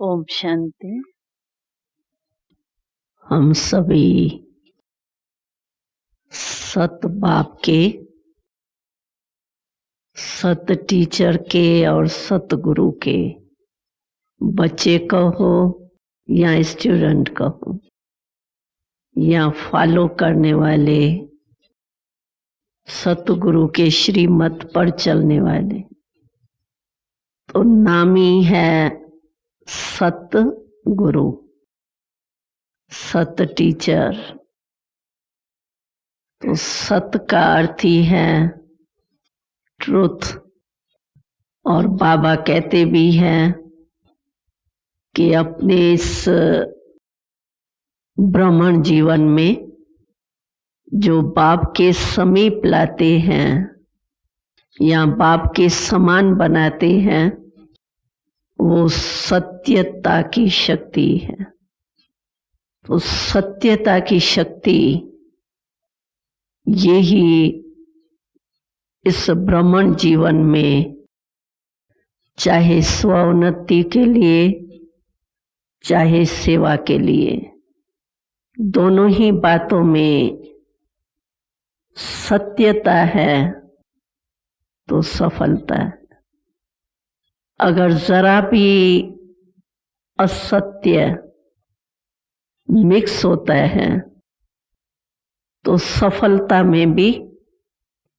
ओम शांति। हम सभी सत बाप के, सत टीचर के और सत गुरु के बच्चे कहो या स्टूडेंट कहो या फॉलो करने वाले सतगुरु के श्रीमत पर चलने वाले, तो नाम ही है सत गुरु, सत टीचर। तो सत का अर्थ ही है ट्रुथ। और बाबा कहते भी हैं कि अपने इस ब्राह्मण जीवन में जो बाप के समीप लाते हैं या बाप के समान बनाते हैं, वो सत्यता की शक्ति है। तो सत्यता की शक्ति यही इस ब्राह्मण जीवन में, चाहे स्वोन्नति के लिए चाहे सेवा के लिए, दोनों ही बातों में सत्यता है तो सफलता है। अगर जरा भी असत्य मिक्स होता है तो सफलता में भी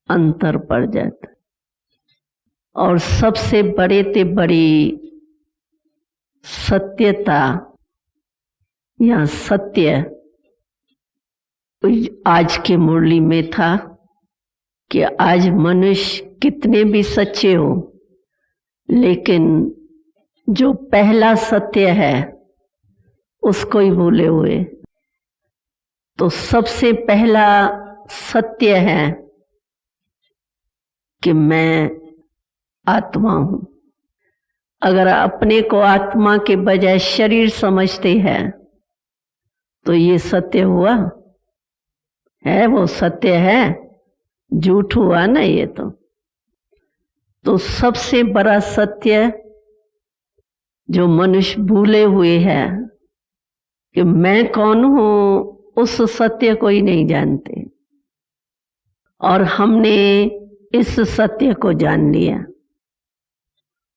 अंतर पड़ जाता है। और सबसे बड़े ते बड़ी सत्यता या सत्य आज के मुरली में था कि आज मनुष्य कितने भी सच्चे हो, लेकिन जो पहला सत्य है उसको ही भूले हुए। तो सबसे पहला सत्य है कि मैं आत्मा हूं। अगर अपने को आत्मा के बजाय शरीर समझते हैं तो ये सत्य हुआ है? वो सत्य है? झूठ हुआ ना ये तो सबसे बड़ा सत्य जो मनुष्य भूले हुए है कि मैं कौन हूं, उस सत्य को ही नहीं जानते। और हमने इस सत्य को जान लिया,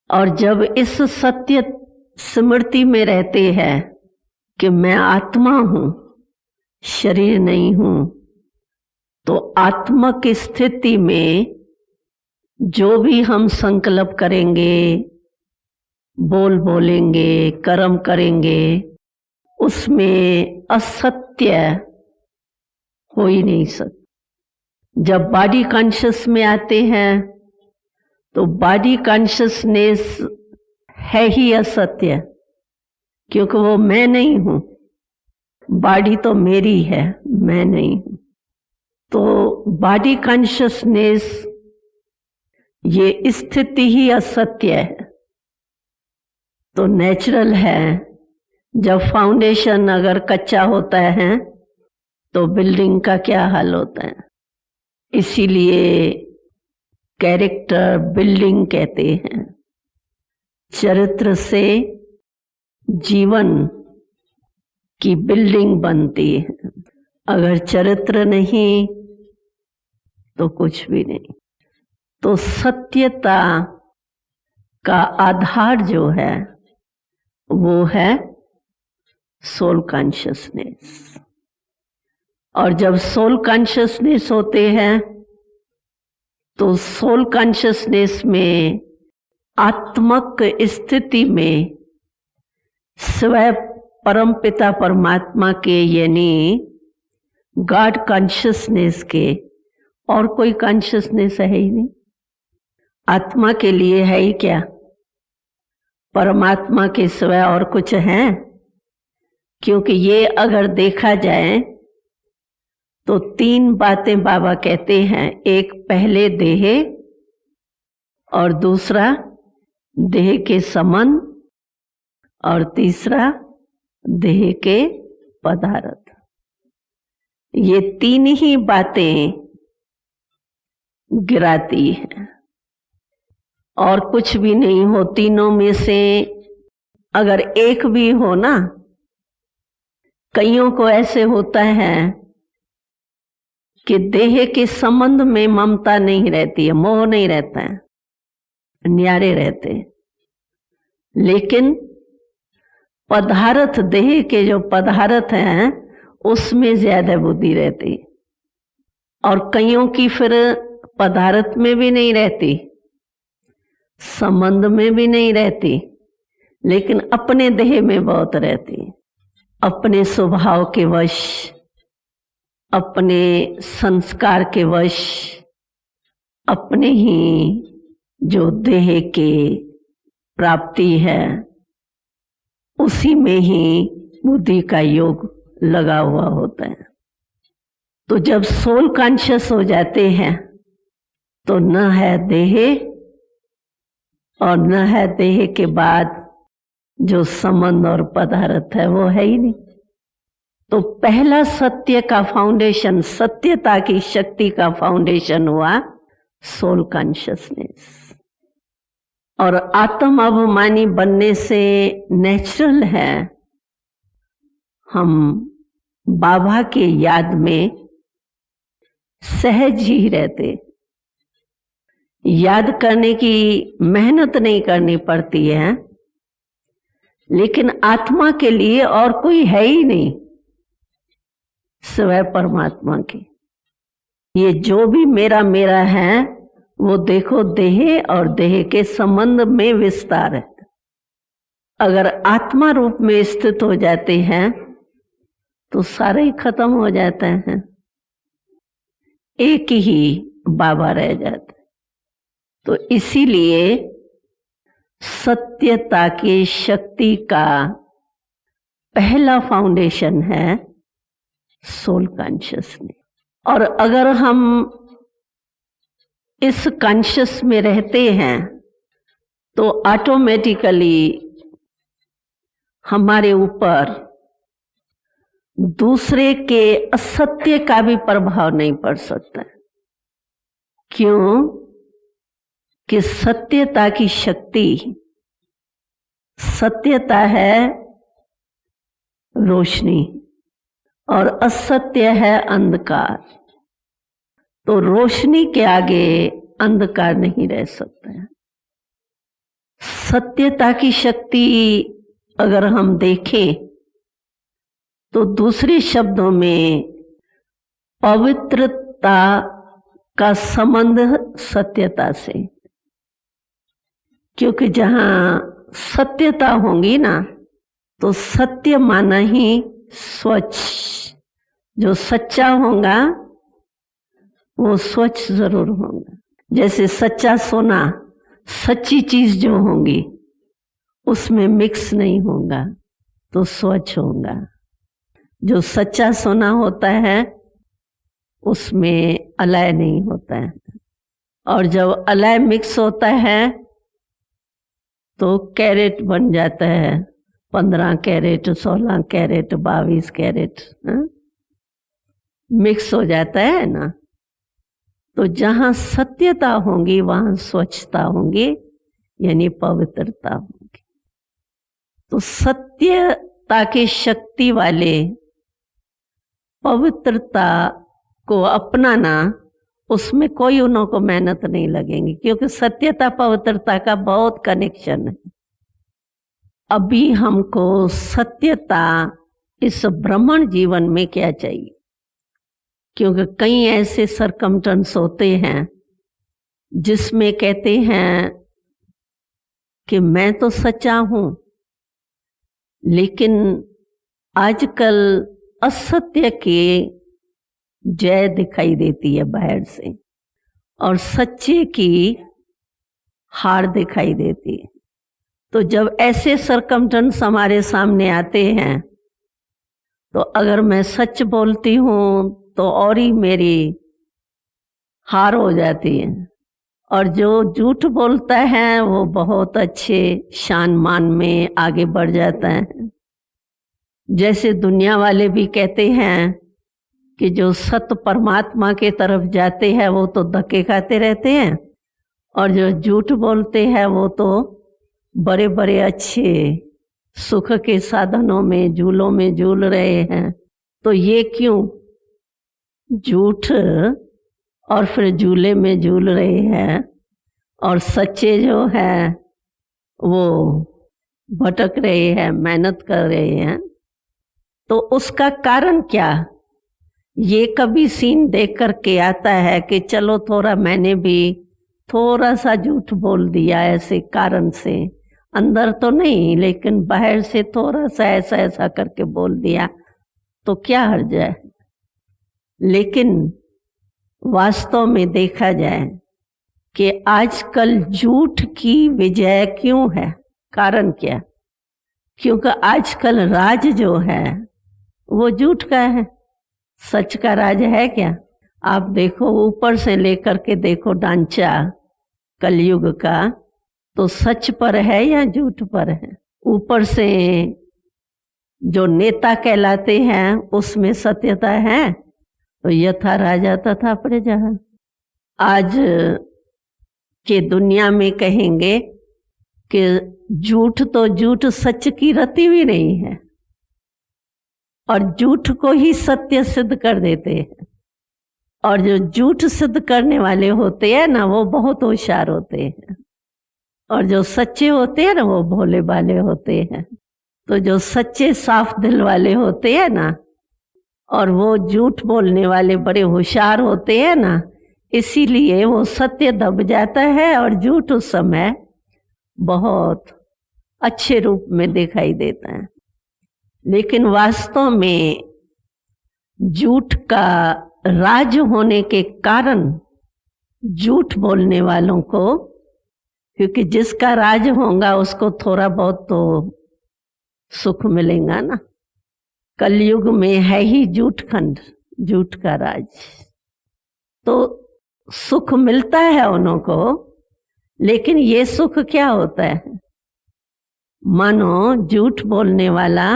और जब इस सत्य स्मृति में रहते हैं कि मैं आत्मा हूं, शरीर नहीं हूं, तो आत्मक स्थिति में जो भी हम संकल्प करेंगे, बोलेंगे, कर्म करेंगे, उसमें असत्य हो ही नहीं सकता। जब बॉडी कॉन्शियस में आते हैं तो बॉडी कॉन्शियसनेस है ही असत्य, क्योंकि वो मैं नहीं हूं। बॉडी तो मेरी है, मैं नहीं हूं। तो बॉडी कॉन्शियसनेस ये स्थिति ही असत्य है। तो नेचुरल है, जब फाउंडेशन अगर कच्चा होता है तो बिल्डिंग का क्या हाल होता है। इसीलिए कैरेक्टर बिल्डिंग कहते हैं। चरित्र से जीवन की बिल्डिंग बनती है। अगर चरित्र नहीं तो कुछ भी नहीं। तो सत्यता का आधार जो है वो है सोल कॉन्शियसनेस। और जब सोल कॉन्शियसनेस होते हैं तो सोल कॉन्शियसनेस में आत्मक स्थिति में स्वयं परमपिता परमात्मा के यानी गॉड कॉन्शियसनेस के और कोई कॉन्शियसनेस है ही नहीं। आत्मा के लिए है ही क्या? परमात्मा के सिवाय और कुछ है? क्योंकि ये अगर देखा जाए तो तीन बातें बाबा कहते हैं। एक पहले देह, और दूसरा देह के संबंध, और तीसरा देह के पदार्थ। ये तीन ही बातें गिराती हैं और कुछ भी नहीं हो। तीनों में से अगर एक भी हो ना, कईयों को ऐसे होता है कि देह के संबंध में ममता नहीं रहती है, मोह नहीं रहता है, न्यारे रहते हैं। लेकिन पदार्थ, देह के जो पदार्थ हैं उसमें ज्यादा बुद्धि रहती, और कईयों की फिर पदार्थ में भी नहीं रहती, संबंध में भी नहीं रहती, लेकिन अपने देह में बहुत रहती, अपने स्वभाव के वश, अपने संस्कार के वश, अपने ही जो देह के प्राप्ति है उसी में ही बुद्धि का योग लगा हुआ होता है। तो जब सोल कॉन्शियस हो जाते हैं तो न है देह और न है देह के बाद जो संबंध और पदार्थ है, वो है ही नहीं। तो पहला सत्य का फाउंडेशन, सत्यता की शक्ति का फाउंडेशन हुआ सोल कॉन्शियसनेस। और आत्म अभिमानी बनने से नेचुरल है हम बाबा के याद में सहज ही रहते, याद करने की मेहनत नहीं करनी पड़ती है। लेकिन आत्मा के लिए और कोई है ही नहीं सिवाय परमात्मा के। ये जो भी मेरा मेरा है वो देखो देह और देह के संबंध में विस्तार है। अगर आत्मा रूप में स्थित हो जाते हैं तो सारे ही खत्म हो जाते हैं, एक ही बाबा रह जाते। तो इसीलिए सत्यता की शक्ति का पहला फाउंडेशन है सोल कॉन्शियसनेस। और अगर हम इस कॉन्शियस में रहते हैं तो ऑटोमेटिकली हमारे ऊपर दूसरे के असत्य का भी प्रभाव नहीं पड़ सकता। क्यों? कि सत्यता की शक्ति, सत्यता है रोशनी और असत्य है अंधकार। तो रोशनी के आगे अंधकार नहीं रह सकता है। सत्यता की शक्ति अगर हम देखें तो दूसरे शब्दों में पवित्रता का संबंध सत्यता से, क्योंकि जहां सत्यता होगी ना तो सत्य माना ही स्वच्छ, जो सच्चा होगा वो स्वच्छ जरूर होगा। जैसे सच्चा सोना, सच्ची चीज जो होगी उसमें मिक्स नहीं होगा तो स्वच्छ होगा। जो सच्चा सोना होता है उसमें अलय नहीं होता है, और जब अलय मिक्स होता है तो कैरेट बन जाता है, 15 कैरेट, 16 कैरेट, 22 कैरेट मिक्स हो जाता है ना। तो जहां सत्यता होगी वहां स्वच्छता होगी, यानी पवित्रता होगी। तो सत्यता की शक्ति वाले पवित्रता को अपनाना, उसमें कोई उनको मेहनत नहीं लगेगी, क्योंकि सत्यता पवित्रता का बहुत कनेक्शन है। अभी हमको सत्यता इस ब्राह्मण जीवन में क्या चाहिए? क्योंकि कई ऐसे सरकमस्टेंस होते हैं जिसमें कहते हैं कि मैं तो सच्चा हूं, लेकिन आजकल असत्य की जय दिखाई देती है बाहर से और सच्चे की हार दिखाई देती है। तो जब ऐसे सरकमस्टेंस हमारे सामने आते हैं तो अगर मैं सच बोलती हूं तो और ही मेरी हार हो जाती है, और जो झूठ बोलता है वो बहुत अच्छे शान मान में आगे बढ़ जाता है। जैसे दुनिया वाले भी कहते हैं कि जो सत्य परमात्मा के तरफ जाते हैं वो तो धक्के खाते रहते हैं, और जो झूठ बोलते हैं वो तो बड़े बड़े अच्छे सुख के साधनों में, झूलों में झूल रहे हैं, तो ये क्यों? झूठ और फिर झूले में झूल रहे हैं, और सच्चे जो हैं वो भटक रहे हैं, मेहनत कर रहे हैं। तो उसका कारण क्या? ये कभी सीन देख कर के आता है कि चलो थोड़ा मैंने भी थोड़ा सा झूठ बोल दिया ऐसे कारण से, अंदर तो नहीं लेकिन बाहर से थोड़ा सा ऐसा ऐसा करके बोल दिया, तो क्या हर्ज है? लेकिन वास्तव में देखा जाए कि आजकल झूठ की विजय क्यों है, कारण क्या? क्योंकि आजकल राज जो है वो झूठ का है, सच का राज है क्या? आप देखो ऊपर से लेकर के देखो ढांचा कलयुग का, तो सच पर है या झूठ पर है? ऊपर से जो नेता कहलाते हैं उसमें सत्यता है, तो यथा राजा तथा प्रजा। आज के दुनिया में कहेंगे कि झूठ तो झूठ सच की रति भी नहीं है, और झूठ को ही सत्य सिद्ध कर देते हैं। और जो झूठ सिद्ध करने वाले होते हैं ना, वो बहुत होशियार होते हैं, और जो सच्चे होते हैं ना वो भोले भाले होते हैं। तो जो सच्चे साफ दिल वाले होते हैं ना, और वो झूठ बोलने वाले बड़े होशियार होते हैं ना, इसीलिए वो सत्य दब जाता है और झूठ उस समय बहुत अच्छे रूप में दिखाई देता है। लेकिन वास्तव में झूठ का राज होने के कारण झूठ बोलने वालों को, क्योंकि जिसका राज होगा उसको थोड़ा बहुत तो सुख मिलेगा ना। कलयुग में है ही झूठ खंड, झूठ का राज, तो सुख मिलता है उन्हों को। लेकिन ये सुख क्या होता है? मानो झूठ बोलने वाला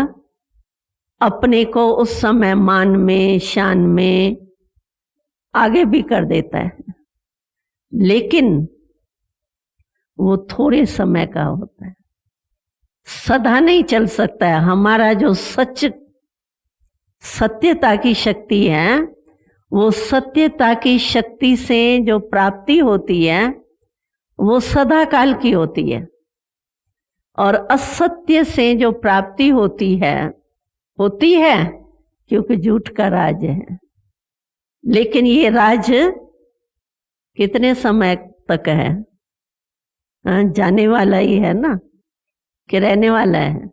अपने को उस समय मान में, शान में आगे भी कर देता है, लेकिन वो थोड़े समय का होता है, सदा नहीं चल सकता है। हमारा जो सत्यता की शक्ति है, वो सत्यता की शक्ति से जो प्राप्ति होती है वो सदा काल की होती है, और असत्य से जो प्राप्ति होती है क्योंकि झूठ का राज है। लेकिन ये राज कितने समय तक है? जाने वाला ही है ना, कि रहने वाला है?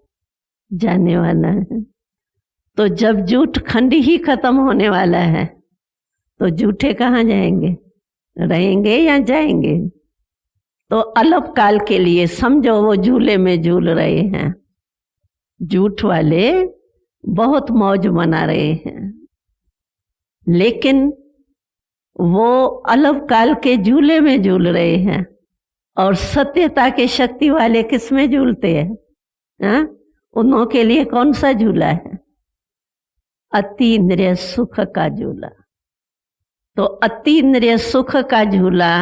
जाने वाला है। तो जब झूठ खंड ही खत्म होने वाला है, तो झूठे कहाँ जाएंगे? रहेंगे या जाएंगे? तो अल्प काल के लिए समझो वो झूले में झूल रहे हैं, झूठ वाले बहुत मौज मना रहे हैं, लेकिन वो अल्प काल के झूले में झूल रहे हैं, और सत्यता के शक्ति वाले किस में झूलते हैं? उन्हों के लिए कौन सा झूला है? अति इंद्रिय सुख का झूला। तो अति इंद्रिय सुख का झूला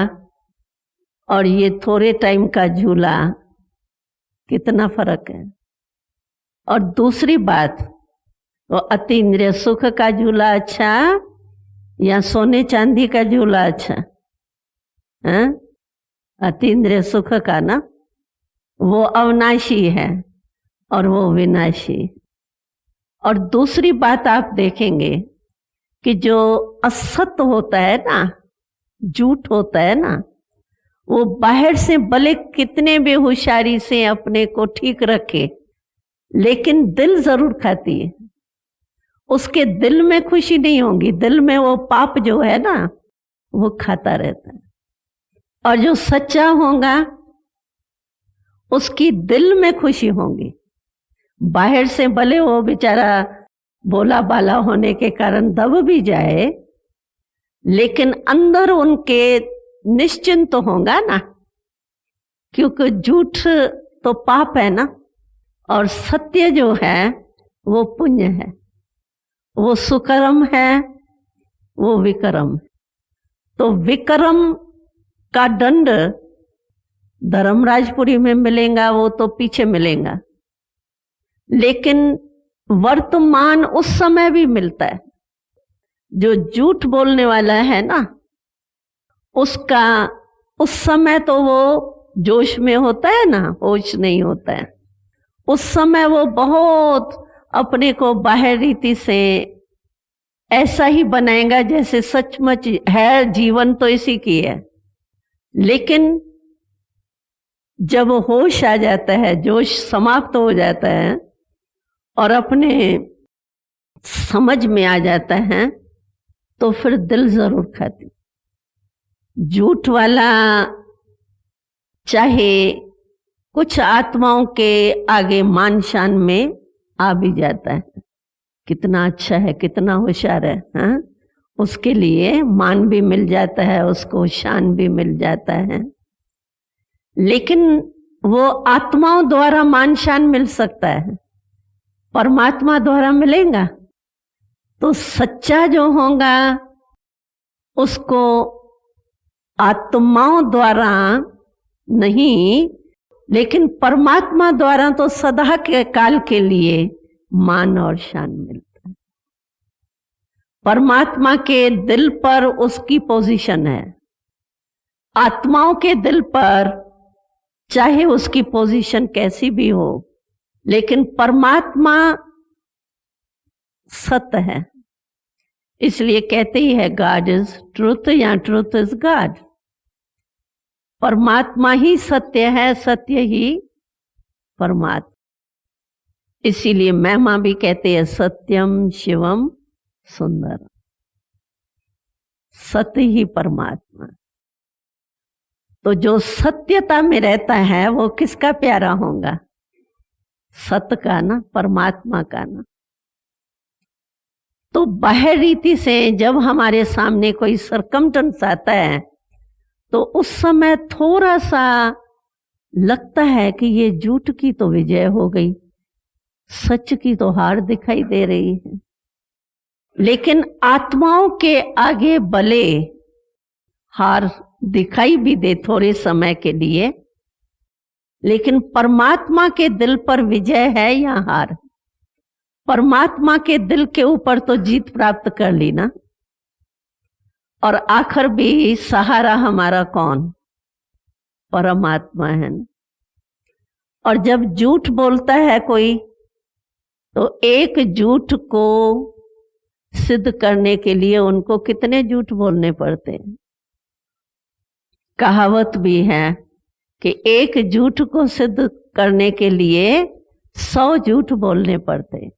और ये थोड़े टाइम का झूला, कितना फर्क है। और दूसरी बात, तो अति इंद्रिय सुख का झूला अच्छा या सोने चांदी का झूला अच्छा? अति इंद्रिय सुख का ना, वो अविनाशी है और वो विनाशी। और दूसरी बात आप देखेंगे कि जो असत्य होता है ना, झूठ होता है ना, वो बाहर से भले कितने भी होशियारी से अपने को ठीक रखे, लेकिन दिल जरूर खाती है। उसके दिल में खुशी नहीं होगी, दिल में वो पाप जो है ना वो खाता रहता है। और जो सच्चा होगा उसकी दिल में खुशी होगी। बाहर से भले वो बेचारा भोला बाला होने के कारण दब भी जाए, लेकिन अंदर उनके निश्चिंत तो होगा ना, क्योंकि झूठ तो पाप है ना, और सत्य जो है वो पुण्य है, वो सुकर्म है, वो विक्रम है। तो विक्रम का दंड धर्मराजपुरी में मिलेगा, वो तो पीछे मिलेगा। लेकिन वर्तमान उस समय भी मिलता है। जो झूठ बोलने वाला है ना, उसका उस समय तो वो जोश में होता है ना, होश नहीं होता है। उस समय वो बहुत अपने को बाहर रीति से ऐसा ही बनाएगा जैसे सचमुच है, जीवन तो इसी की है। लेकिन जब होश आ जाता है, जोश समाप्त हो जाता है और अपने समझ में आ जाता है, तो फिर दिल जरूर खाती। झूठ वाला चाहे कुछ आत्माओं के आगे मान शान में आ भी जाता है, कितना अच्छा है, कितना होशियार है, हाँ? उसके लिए मान भी मिल जाता है, उसको शान भी मिल जाता है। लेकिन वो आत्माओं द्वारा मान शान मिल सकता है, परमात्मा द्वारा मिलेगा तो सच्चा जो होगा उसको आत्माओं द्वारा नहीं, लेकिन परमात्मा द्वारा तो सदा के काल के लिए मान और शान मिलता है। परमात्मा के दिल पर उसकी पोजीशन है, आत्माओं के दिल पर चाहे उसकी पोजीशन कैसी भी हो, लेकिन परमात्मा सत्य है। इसलिए कहते ही है गॉड इज ट्रुथ या ट्रुथ इज गॉड। परमात्मा ही सत्य है, सत्य ही परमात्मा। इसीलिए महिमा भी कहते हैं सत्यम शिवम सुंदर, सत्य ही परमात्मा। तो जो सत्यता में रहता है वो किसका प्यारा होगा? सत्य का ना, परमात्मा का ना। तो बाहर रीति से जब हमारे सामने कोई सरकमस्टेंस आता है तो उस समय थोड़ा सा लगता है कि ये झूठ की तो विजय हो गई, सच की तो हार दिखाई दे रही है। लेकिन आत्माओं के आगे भले हार दिखाई भी दे थोड़े समय के लिए, लेकिन परमात्मा के दिल पर विजय है या हार? परमात्मा के दिल के ऊपर तो जीत प्राप्त कर ली ना। और आखिर भी सहारा हमारा कौन? परमात्मा है ना। और जब झूठ बोलता है कोई तो एक झूठ को सिद्ध करने के लिए उनको कितने झूठ बोलने पड़ते हैं। कहावत भी है कि एक झूठ को सिद्ध करने के लिए 100 झूठ बोलने पड़ते हैं।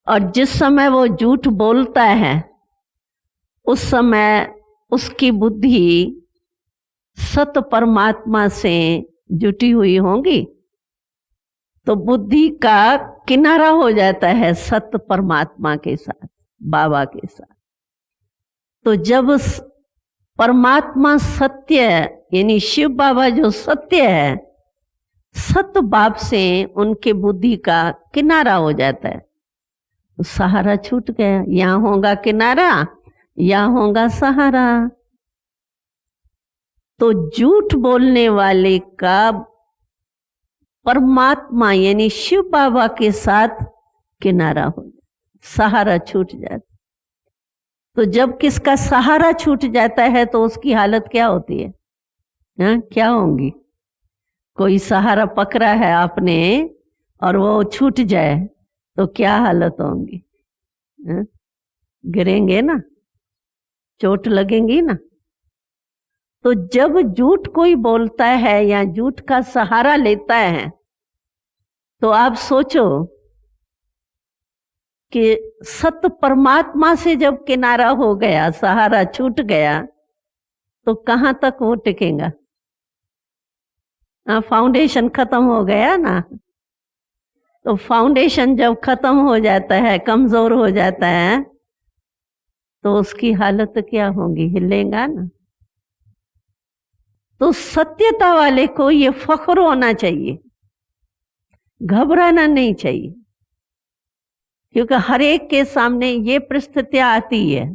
और जिस समय वो झूठ बोलता है उस समय उसकी बुद्धि सत परमात्मा से जुटी हुई होगी, तो बुद्धि का किनारा हो जाता है सत्य परमात्मा के साथ, बाबा के साथ। तो जब परमात्मा सत्य यानी शिव बाबा जो सत्य है, सत्य बाप से उनके बुद्धि का किनारा हो जाता है, तो सहारा छूट गया। यहाँ होगा किनारा, यहाँ होगा सहारा। तो झूठ बोलने वाले का परमात्मा यानी शिव बाबा के साथ किनारा हो, सहारा छूट जाता। तो जब किसका सहारा छूट जाता है तो उसकी हालत क्या होती है? क्या होंगी? कोई सहारा पकड़ा है आपने और वो छूट जाए तो क्या हालत होंगी? गिरेंगे ना, चोट लगेंगी ना। तो जब झूठ कोई बोलता है या झूठ का सहारा लेता है तो आप सोचो कि सत्य परमात्मा से जब किनारा हो गया, सहारा छूट गया, तो कहां तक वो टिकेगा? फाउंडेशन खत्म हो गया ना। तो फाउंडेशन जब खत्म हो जाता है, कमजोर हो जाता है, तो उसकी हालत क्या होगी? हिलेगा ना। तो सत्यता वाले को ये फख्र होना चाहिए, घबराना नहीं चाहिए, क्योंकि हर एक के सामने ये परिस्थितियां आती है।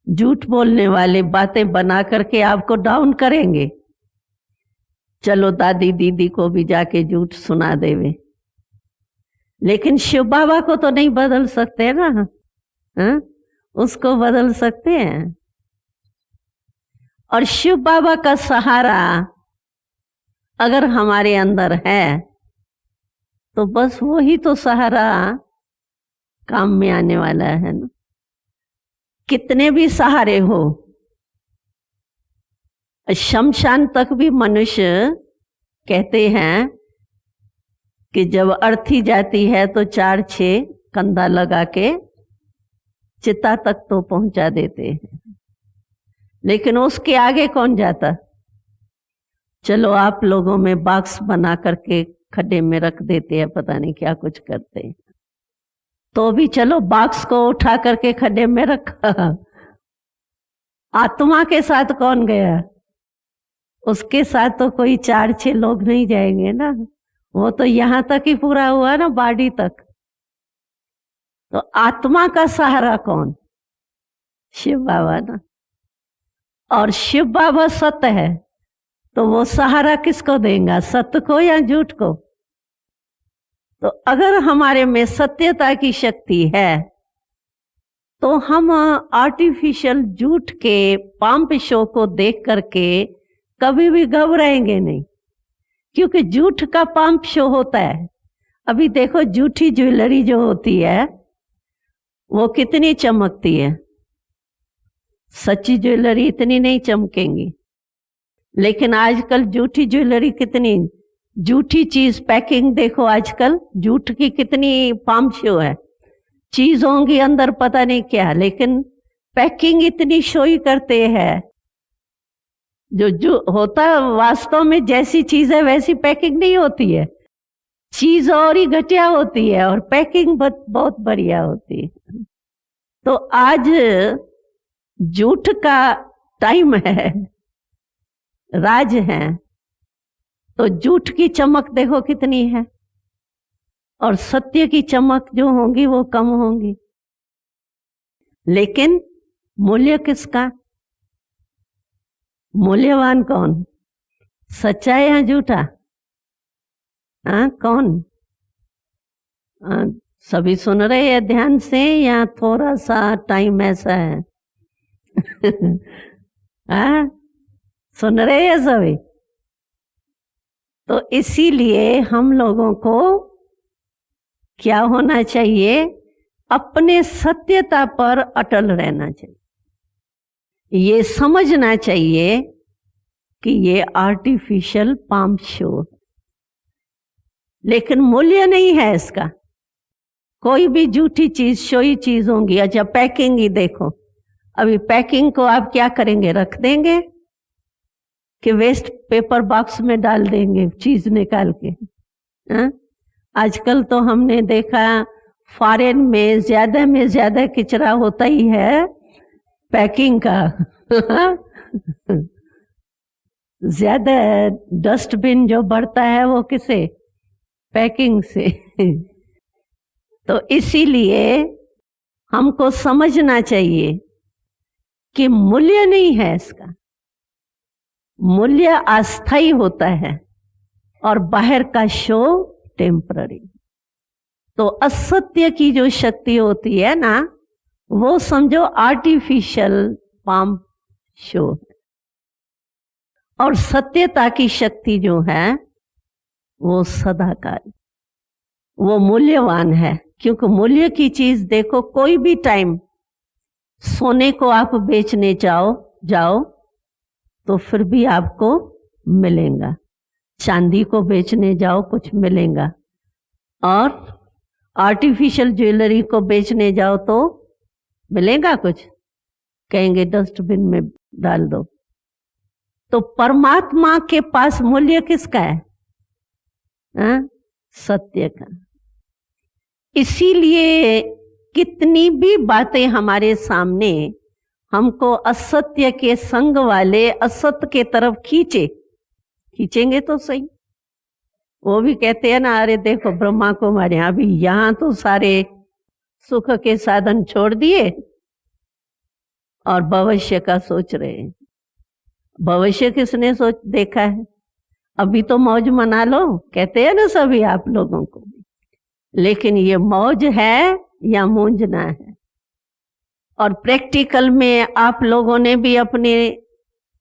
झूठ बोलने वाले बातें बना करके आपको डाउन करेंगे, चलो दादी दीदी को भी जाके झूठ सुना देवे, लेकिन शिव बाबा को तो नहीं बदल सकते ना। हाँ? उसको बदल सकते हैं। और शिव बाबा का सहारा अगर हमारे अंदर है तो बस वही तो सहारा काम में आने वाला है ना। कितने भी सहारे हो, शमशान तक भी मनुष्य कहते हैं कि जब अर्थी जाती है तो 4-6 कंधा लगा के चिता तक तो पहुंचा देते हैं, लेकिन उसके आगे कौन जाता? चलो आप लोगों में बॉक्स बना करके खड्डे में रख देते हैं, पता नहीं क्या कुछ करते हैं, तो भी चलो बॉक्स को उठा करके खड्डे में रखा। आत्मा के साथ कौन गया? उसके साथ तो कोई 4-6 लोग नहीं जाएंगे ना, वो तो यहां तक ही पूरा हुआ ना, बॉडी तक। तो आत्मा का सहारा कौन? शिव बाबा ना। और शिव बाबा सत्य है, तो वो सहारा किसको देगा, सत्य को या झूठ को? तो अगर हमारे में सत्यता की शक्ति है तो हम आर्टिफिशियल झूठ के पंप शो को देख करके कभी भी घबराएंगे नहीं, क्योंकि झूठ का पंप शो होता है। अभी देखो झूठी ज्वेलरी जो होती है वो कितनी चमकती है, सच्ची ज्वेलरी इतनी नहीं चमकेंगी। लेकिन आजकल झूठी ज्वेलरी कितनी, झूठी चीज पैकिंग देखो, आजकल झूठ की कितनी पंप शो है। चीज होंगी अंदर पता नहीं क्या, लेकिन पैकिंग इतनी शोई करते हैं। जो होता वास्तव में जैसी चीज है वैसी पैकिंग नहीं होती है, चीज और ही घटिया होती है और पैकिंग बहुत बढ़िया होती है। तो आज झूठ का टाइम है, राज है, तो झूठ की चमक देखो कितनी है और सत्य की चमक जो होंगी वो कम होंगी। लेकिन मूल्य किसका? मूल्यवान कौन? सच्चा या झूठा? कौन? सभी सुन रहे हैं ध्यान से या थोड़ा सा टाइम ऐसा है? सुन रहे हैं सभी? तो इसीलिए हम लोगों को क्या होना चाहिए? अपने सत्यता पर अटल रहना चाहिए। ये समझना चाहिए कि ये आर्टिफिशियल पंप शो, लेकिन मूल्य नहीं है इसका। कोई भी झूठी चीज शोई चीज होंगी। अच्छा पैकिंग ही देखो, अभी पैकिंग को आप क्या करेंगे? रख देंगे कि वेस्ट पेपर बॉक्स में डाल देंगे चीज निकाल के? आजकल तो हमने देखा फॉरेन में ज्यादा कचरा होता ही है पैकिंग का। ज्यादा डस्टबिन जो बढ़ता है वो किसे? पैकिंग से। तो इसीलिए हमको समझना चाहिए कि मूल्य नहीं है इसका। मूल्य अस्थाई होता है और बाहर का शो टेम्पररी। तो असत्य की जो शक्ति होती है ना, वो समझो आर्टिफिशियल पंप शो, और सत्यता की शक्ति जो है वो सदाकाल, वो मूल्यवान है। क्योंकि मूल्य की चीज देखो, कोई भी टाइम सोने को आप बेचने जाओ तो फिर भी आपको मिलेगा, चांदी को बेचने जाओ कुछ मिलेगा, और आर्टिफिशियल ज्वेलरी को बेचने जाओ तो मिलेगा कुछ? कहेंगे डस्टबिन में डाल दो। तो परमात्मा के पास मूल्य किसका है? सत्य का। इसीलिए कितनी भी बातें हमारे सामने हमको असत्य के संग वाले असत्य के तरफ खींचेंगे तो सही। वो भी कहते हैं ना, अरे देखो ब्रह्मा कुमारी अभी यहां तो सारे सुख के साधन छोड़ दिए और भविष्य का सोच रहे हैं। भविष्य किसने देखा है? अभी तो मौज मना लो कहते हैं ना सभी आप लोगों को, लेकिन ये मौज है या मूंझना है। और प्रैक्टिकल में आप लोगों ने भी अपने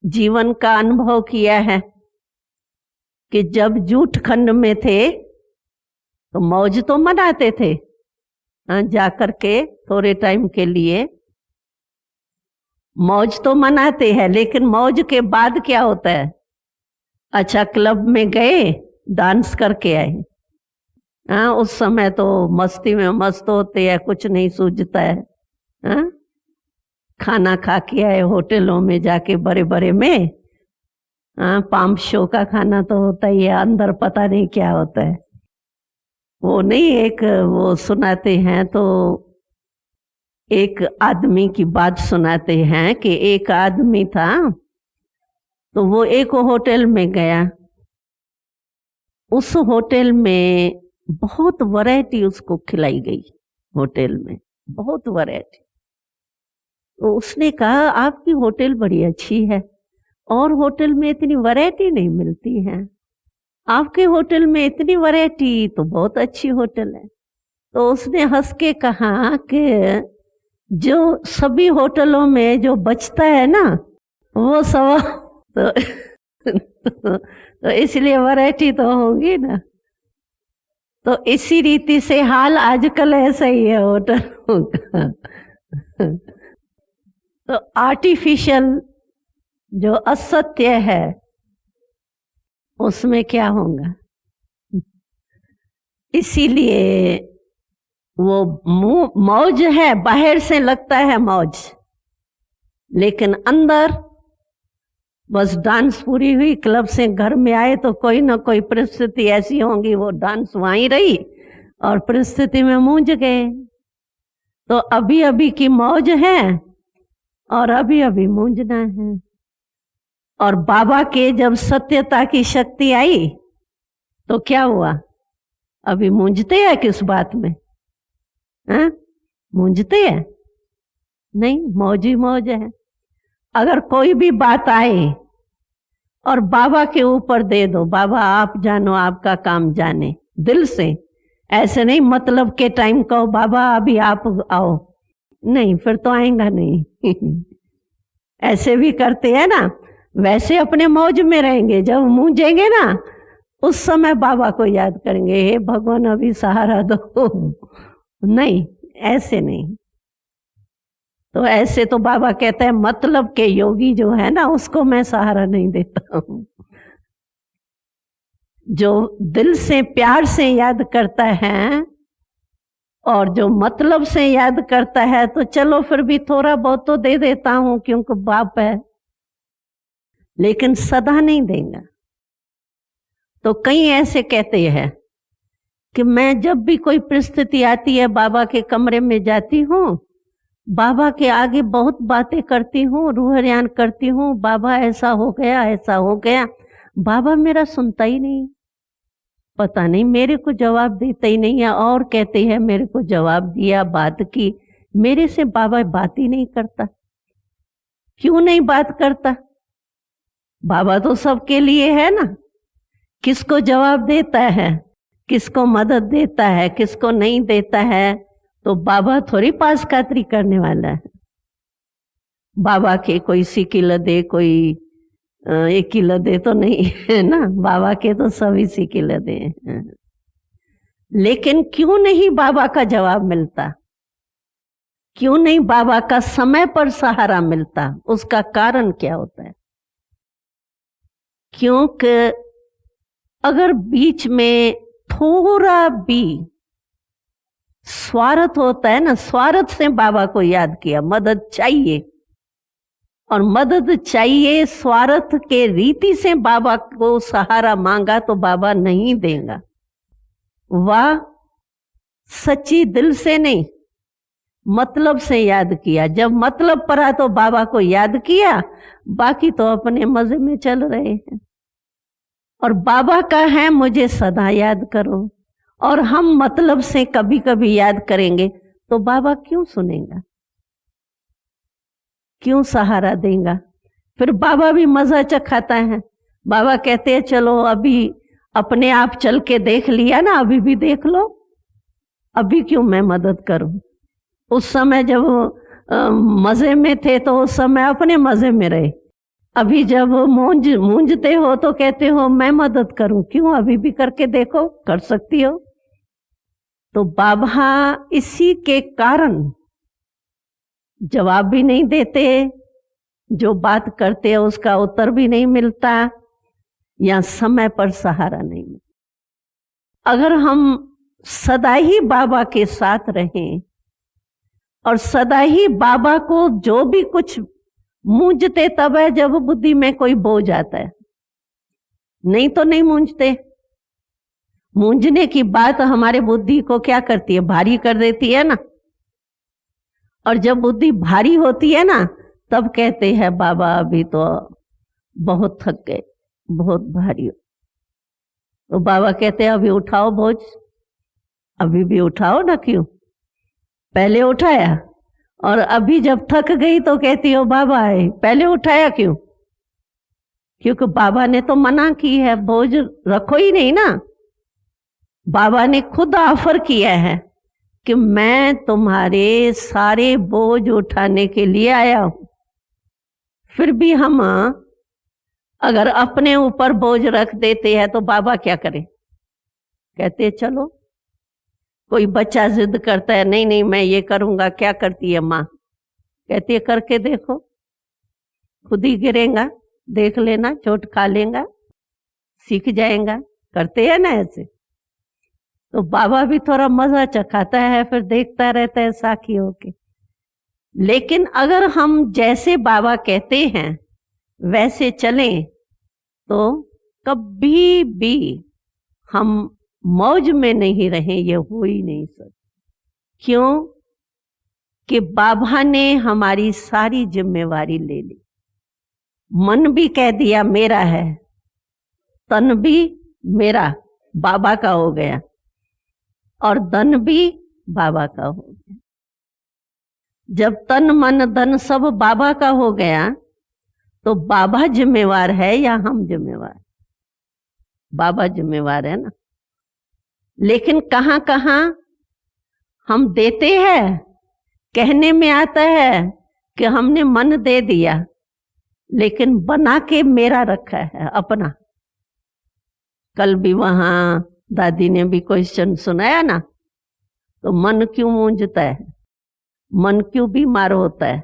जीवन का अनुभव किया है कि जब जूठ खंड में थे तो मौज तो मनाते थे, जाकर के थोड़े टाइम के लिए मौज तो मनाते हैं, लेकिन मौज के बाद क्या होता है? अच्छा क्लब में गए, डांस करके आए, हाँ उस समय तो मस्ती में मस्त होते हैं, कुछ नहीं सूझता है। हाँ खाना खा के आए होटलों में जाके बड़े बड़े में, हाँ पाम्प शो का खाना तो होता ही है, अंदर पता नहीं क्या होता है। वो नहीं एक वो सुनाते हैं, तो एक आदमी की बात सुनाते हैं कि एक आदमी था तो वो एक होटल में गया, उस होटल में बहुत वैरायटी उसको खिलाई गई, होटल में बहुत वैरायटी। तो उसने कहा आपकी होटल बड़ी अच्छी है और होटल में इतनी वैरायटी नहीं मिलती है, आपके होटल में इतनी वैरायटी तो बहुत अच्छी होटल है। तो उसने हंस के कहा कि जो सभी होटलों में जो बचता है ना वो सब तो इसलिए वैरायटी तो होगी ना। तो इसी रीति से हाल आजकल ऐसा ही है होटलों का। तो आर्टिफिशियल जो असत्य है उसमें क्या होगा? इसीलिए वो मौज है, बाहर से लगता है मौज, लेकिन अंदर बस डांस पूरी हुई, क्लब से घर में आए तो कोई ना कोई परिस्थिति ऐसी होगी, वो डांस वहीं रही और परिस्थिति में मूंझ गए। तो अभी अभी की मौज है और अभी अभी मूंझना है। और बाबा के जब सत्यता की शक्ति आई तो क्या हुआ? अभी मूंझते हैं किस बात में? हाँ मूंझते हैं नहीं, मौज ही मौज है। अगर कोई भी बात आए और बाबा के ऊपर दे दो, बाबा आप जानो, आपका काम जाने, दिल से, ऐसे नहीं मतलब के टाइम कहो बाबा अभी आप आओ, नहीं फिर तो आएगा नहीं। ऐसे भी करते हैं ना, वैसे अपने मौज में रहेंगे, जब मूंझेंगे ना उस समय बाबा को याद करेंगे, हे भगवान अभी सहारा दो। नहीं ऐसे नहीं। तो ऐसे तो बाबा कहते हैं मतलब के योगी जो है ना उसको मैं सहारा नहीं देता हूं। जो दिल से प्यार से याद करता है और जो मतलब से याद करता है तो चलो फिर भी थोड़ा बहुत तो दे देता हूं क्योंकि बाप है, लेकिन सदा नहीं देगा। तो कई ऐसे कहते हैं कि मैं जब भी कोई परिस्थिति आती है बाबा के कमरे में जाती हूँ, बाबा के आगे बहुत बातें करती हूँ, रूह ध्यान करती हूँ, बाबा ऐसा हो गया ऐसा हो गया, बाबा मेरा सुनता ही नहीं, पता नहीं मेरे को जवाब देता ही नहीं है, और कहते हैं मेरे को जवाब दिया बात की, मेरे से बाबा बात ही नहीं करता। क्यों नहीं बात करता? बाबा तो सबके लिए है ना, किसको जवाब देता है, किसको मदद देता है, किसको नहीं देता है, तो बाबा थोड़ी पास खातरी करने वाला है। बाबा के कोई सिकिल दे, कोई एक किलो दे तो नहीं है ना, बाबा के तो सभी सिकिल दे। लेकिन क्यों नहीं बाबा का जवाब मिलता, क्यों नहीं बाबा का समय पर सहारा मिलता? उसका कारण क्या होता है? क्योंकि अगर बीच में थोड़ा भी स्वार्थ होता है ना, स्वार्थ से बाबा को याद किया, मदद चाहिए और मदद चाहिए स्वार्थ के रीति से बाबा को सहारा मांगा तो बाबा नहीं देगा। वाह सच्ची दिल से नहीं, मतलब से याद किया, जब मतलब पड़ा तो बाबा को याद किया, बाकी तो अपने मजे में चल रहे हैं। और बाबा का है मुझे सदा याद करो, और हम मतलब से कभी कभी याद करेंगे तो बाबा क्यों सुनेगा, क्यों सहारा देगा? फिर बाबा भी मजा चखाता है, बाबा कहते हैं चलो अभी अपने आप चल के देख लिया ना, अभी भी देख लो, अभी क्यों मैं मदद करूं। उस समय जब मजे में थे तो उस समय अपने मजे में रहे, अभी जब मूंझते हो तो कहते हो मैं मदद करूं, क्यों, अभी भी करके देखो, कर सकती हो। तो बाबा इसी के कारण जवाब भी नहीं देते, जो बात करते हैं उसका उत्तर भी नहीं मिलता, या समय पर सहारा नहीं मिलता। अगर हम सदा ही बाबा के साथ रहें और सदा ही बाबा को जो भी कुछ मूंझते तब है जब बुद्धि में कोई बोझ आता है, नहीं तो नहीं मूंझते। मूंझने की बात हमारे बुद्धि को क्या करती है, भारी कर देती है ना। और जब बुद्धि भारी होती है ना तब कहते हैं बाबा अभी तो बहुत थक गए, बहुत भारी हो। तो बाबा कहते हैं अभी उठाओ बोझ, अभी भी उठाओ ना, क्यों, पहले उठाया और अभी जब थक गई तो कहती हो बाबा आए, पहले उठाया क्यों, क्योंकि बाबा ने तो मना की है, बोझ रखो ही नहीं ना। बाबा ने खुद ऑफर किया है कि मैं तुम्हारे सारे बोझ उठाने के लिए आया हूं। फिर भी हम अगर अपने ऊपर बोझ रख देते हैं तो बाबा क्या करे, कहते चलो, कोई बच्चा जिद करता है नहीं नहीं मैं ये करूंगा, क्या करती है माँ, कहती है करके देखो, खुद ही गिरेगा, देख लेना, चोट खा लेगा, सीख जाएगा, करते हैं ना ऐसे। तो बाबा भी थोड़ा मजा चखाता है, फिर देखता रहता है साखी होके। लेकिन अगर हम जैसे बाबा कहते हैं वैसे चलें तो कभी भी हम मौज में नहीं रहें, ये हो ही नहीं सकता। क्यों कि बाबा ने हमारी सारी जिम्मेवारी ले ली। मन भी कह दिया मेरा है, तन भी मेरा बाबा का हो गया और धन भी बाबा का हो गया। जब तन मन धन सब बाबा का हो गया तो बाबा जिम्मेवार है या हम जिम्मेवार? बाबा जिम्मेवार है ना। लेकिन कहां कहां हम देते हैं, कहने में आता है कि हमने मन दे दिया, लेकिन बना के मेरा रखा है अपना। कल भी वहां दादी ने भी क्वेश्चन सुनाया ना, तो मन क्यों मूंझता है, मन क्यों बीमार होता है?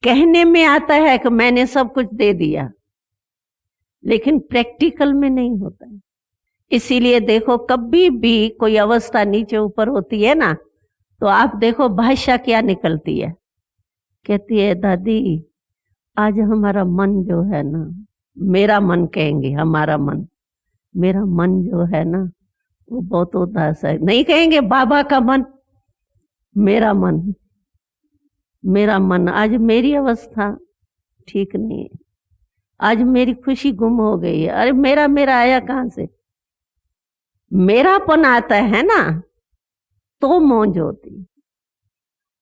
कहने में आता है कि मैंने सब कुछ दे दिया, लेकिन प्रैक्टिकल में नहीं होता है। इसीलिए देखो कभी भी कोई अवस्था नीचे ऊपर होती है ना, तो आप देखो भाषा क्या निकलती है, कहती है दादी आज हमारा मन जो है ना, मेरा मन कहेंगे, हमारा मन, मेरा मन जो है ना वो बहुत उदास है। नहीं कहेंगे बाबा का मन, मेरा मन, मेरा मन, आज मेरी अवस्था ठीक नहीं है, आज मेरी खुशी गुम हो गई है। अरे मेरा मेरा आया कहां से? मेरापन आता है ना तो मौज होती।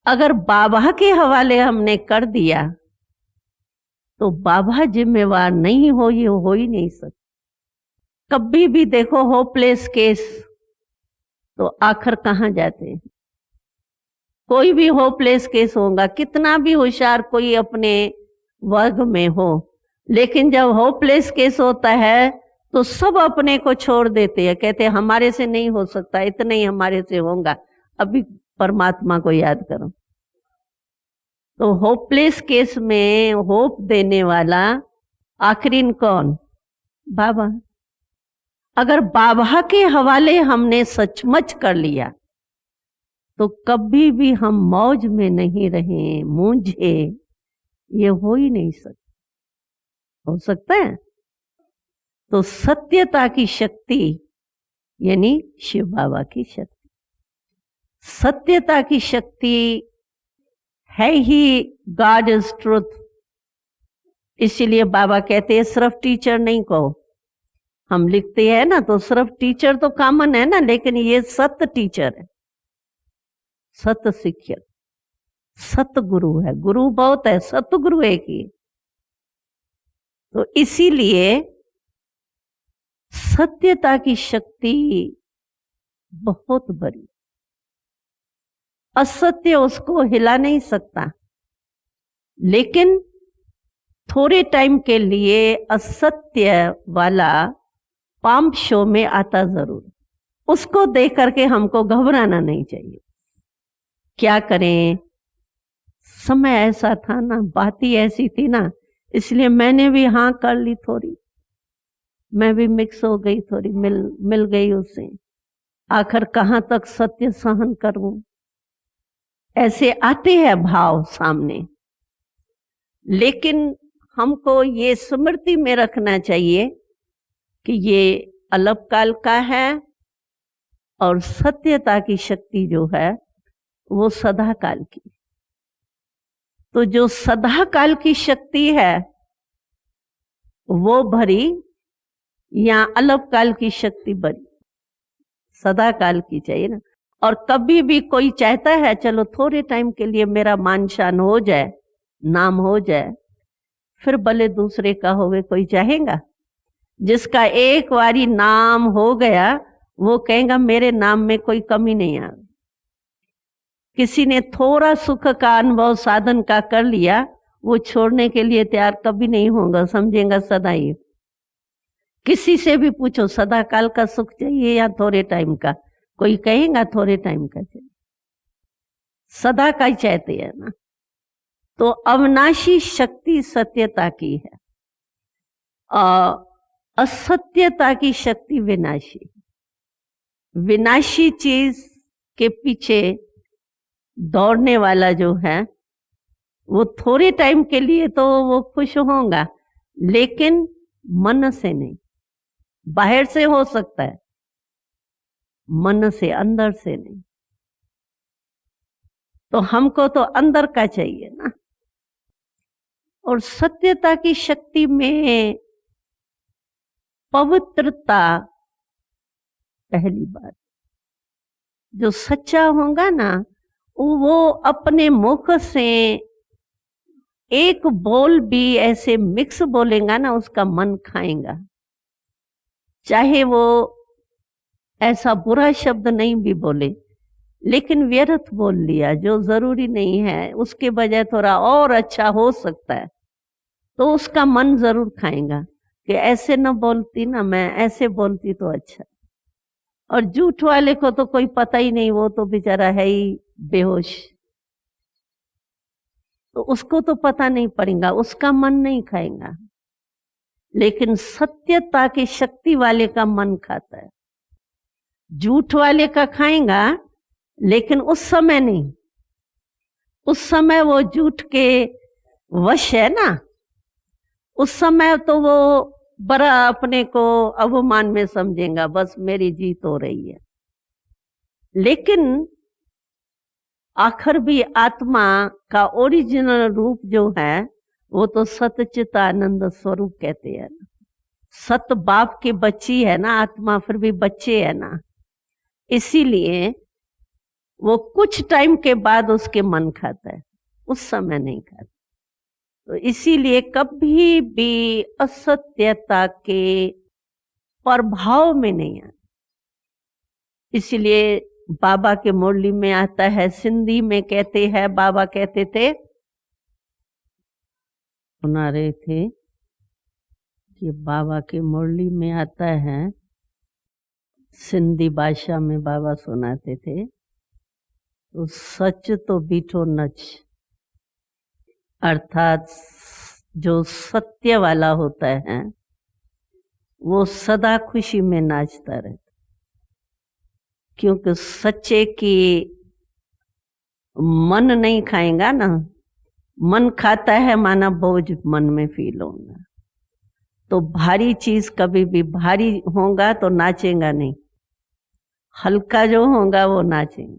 अगर बाबा के हवाले हमने कर दिया तो बाबा जिम्मेवार नहीं हो, ये हो ही नहीं सकता। कभी भी देखो होपलेस केस तो आखिर कहां जाते हैं? कोई भी होपलेस केस होगा, कितना भी होशियार कोई अपने वर्ग में हो, लेकिन जब होपलेस केस होता है तो सब अपने को छोड़ देते हैं, कहते हैं हमारे से नहीं हो सकता, इतना ही हमारे से होगा, अभी परमात्मा को याद करो। तो होपलेस केस में होप देने वाला आखिरीन कौन? बाबा। अगर बाबा के हवाले हमने सचमुच कर लिया तो कभी भी हम मौज में नहीं रहे, मूंझे, ये हो ही नहीं सकता। हो सकता है? तो सत्यता की शक्ति यानी शिव बाबा की शक्ति, सत्यता की शक्ति है ही गॉड इज ट्रुथ। इसीलिए बाबा कहते हैं सिर्फ टीचर नहीं कहो। हम लिखते हैं ना तो सिर्फ टीचर तो कॉमन है ना, लेकिन ये सत्य टीचर है, सत्य शिक्षक, सत्य गुरु है। गुरु बहुत है, सत्य गुरु एक ही। तो इसीलिए सत्यता की शक्ति बहुत बड़ी, असत्य उसको हिला नहीं सकता, लेकिन थोड़े टाइम के लिए असत्य वाला पाम्प शो में आता जरूर। उसको देख करके हमको घबराना नहीं चाहिए। क्या करें, समय ऐसा था ना, बात ही ऐसी थी ना, इसलिए मैंने भी हाँ कर ली थोड़ी, मैं भी मिक्स हो गई थोड़ी, मिल गई उससे। आखिर कहाँ तक सत्य सहन करूं, ऐसे आते हैं भाव सामने। लेकिन हमको ये स्मृति में रखना चाहिए कि ये अल्पकाल का है और सत्यता की शक्ति जो है वो सदा काल की। तो जो सदा काल की शक्ति है वो भरी या अल्पकाल की शक्ति बड़ी? सदा काल की चाहिए ना। और कभी भी कोई चाहता है चलो थोड़े टाइम के लिए मेरा मान शान हो जाए, नाम हो जाए, फिर भले दूसरे का होवे, कोई चाहेगा? जिसका एक बारी नाम हो गया वो कहेगा मेरे नाम में कोई कमी नहीं आ। किसी ने थोड़ा सुख का अनुभव साधन का कर लिया, वो छोड़ने के लिए तैयार कभी नहीं होगा, समझेगा सदा ही। किसी से भी पूछो सदा काल का सुख चाहिए या थोड़े टाइम का, कोई कहेगा थोड़े टाइम का चाहिए, सदा का ही चाहते हैं ना। तो अविनाशी शक्ति सत्यता की है, असत्यता की शक्ति विनाशी। विनाशी चीज के पीछे दौड़ने वाला जो है वो थोड़े टाइम के लिए तो वो खुश होगा, लेकिन मन से नहीं। बाहर से हो सकता है, मन से, अंदर से नहीं। तो हमको तो अंदर का चाहिए ना। और सत्यता की शक्ति में पवित्रता पहली बात। जो सच्चा होगा ना वो अपने मुख से एक बोल भी ऐसे मिक्स बोलेगा ना, उसका मन खाएगा। चाहे वो ऐसा बुरा शब्द नहीं भी बोले, लेकिन व्यर्थ बोल लिया जो जरूरी नहीं है, उसके बजाय थोड़ा और अच्छा हो सकता है, तो उसका मन जरूर खाएगा कि ऐसे न बोलती ना, मैं ऐसे बोलती तो अच्छा। और झूठ वाले को तो कोई पता ही नहीं, वो तो बेचारा है ही बेहोश, तो उसको तो पता नहीं पड़ेगा, उसका मन नहीं खाएगा। लेकिन सत्यता की शक्ति वाले का मन खाता है। झूठ वाले का खाएगा, लेकिन उस समय नहीं, उस समय वो झूठ के वश है ना, उस समय तो वो बड़ा अपने को अवमान में समझेगा, बस मेरी जीत हो रही है। लेकिन आखिर भी आत्मा का ओरिजिनल रूप जो है वो तो सतचित आनंद स्वरूप कहते हैं ना। सत बाप की बच्ची है ना आत्मा, फिर भी बच्चे है ना, इसीलिए वो कुछ टाइम के बाद उसके मन खाता है, उस समय नहीं खाता। तो इसीलिए कभी भी असत्यता के प्रभाव में नहीं आना। इसलिए बाबा के मुरली में आता है, सिंधी में कहते हैं, बाबा कहते थे, सुना रहे थे कि बाबा के मुरली में आता है, सिंधी भाषा में बाबा सुनाते थे, तो सच तो बीठो नच, अर्थात जो सत्य वाला होता है वो सदा खुशी में नाचता रहता, क्योंकि सच्चे की मन नहीं खाएगा ना। मन खाता है माना बोझ मन में फील होगा, तो भारी चीज कभी भी भारी होगा तो नाचेगा नहीं, हल्का जो होगा वो नाचेगा।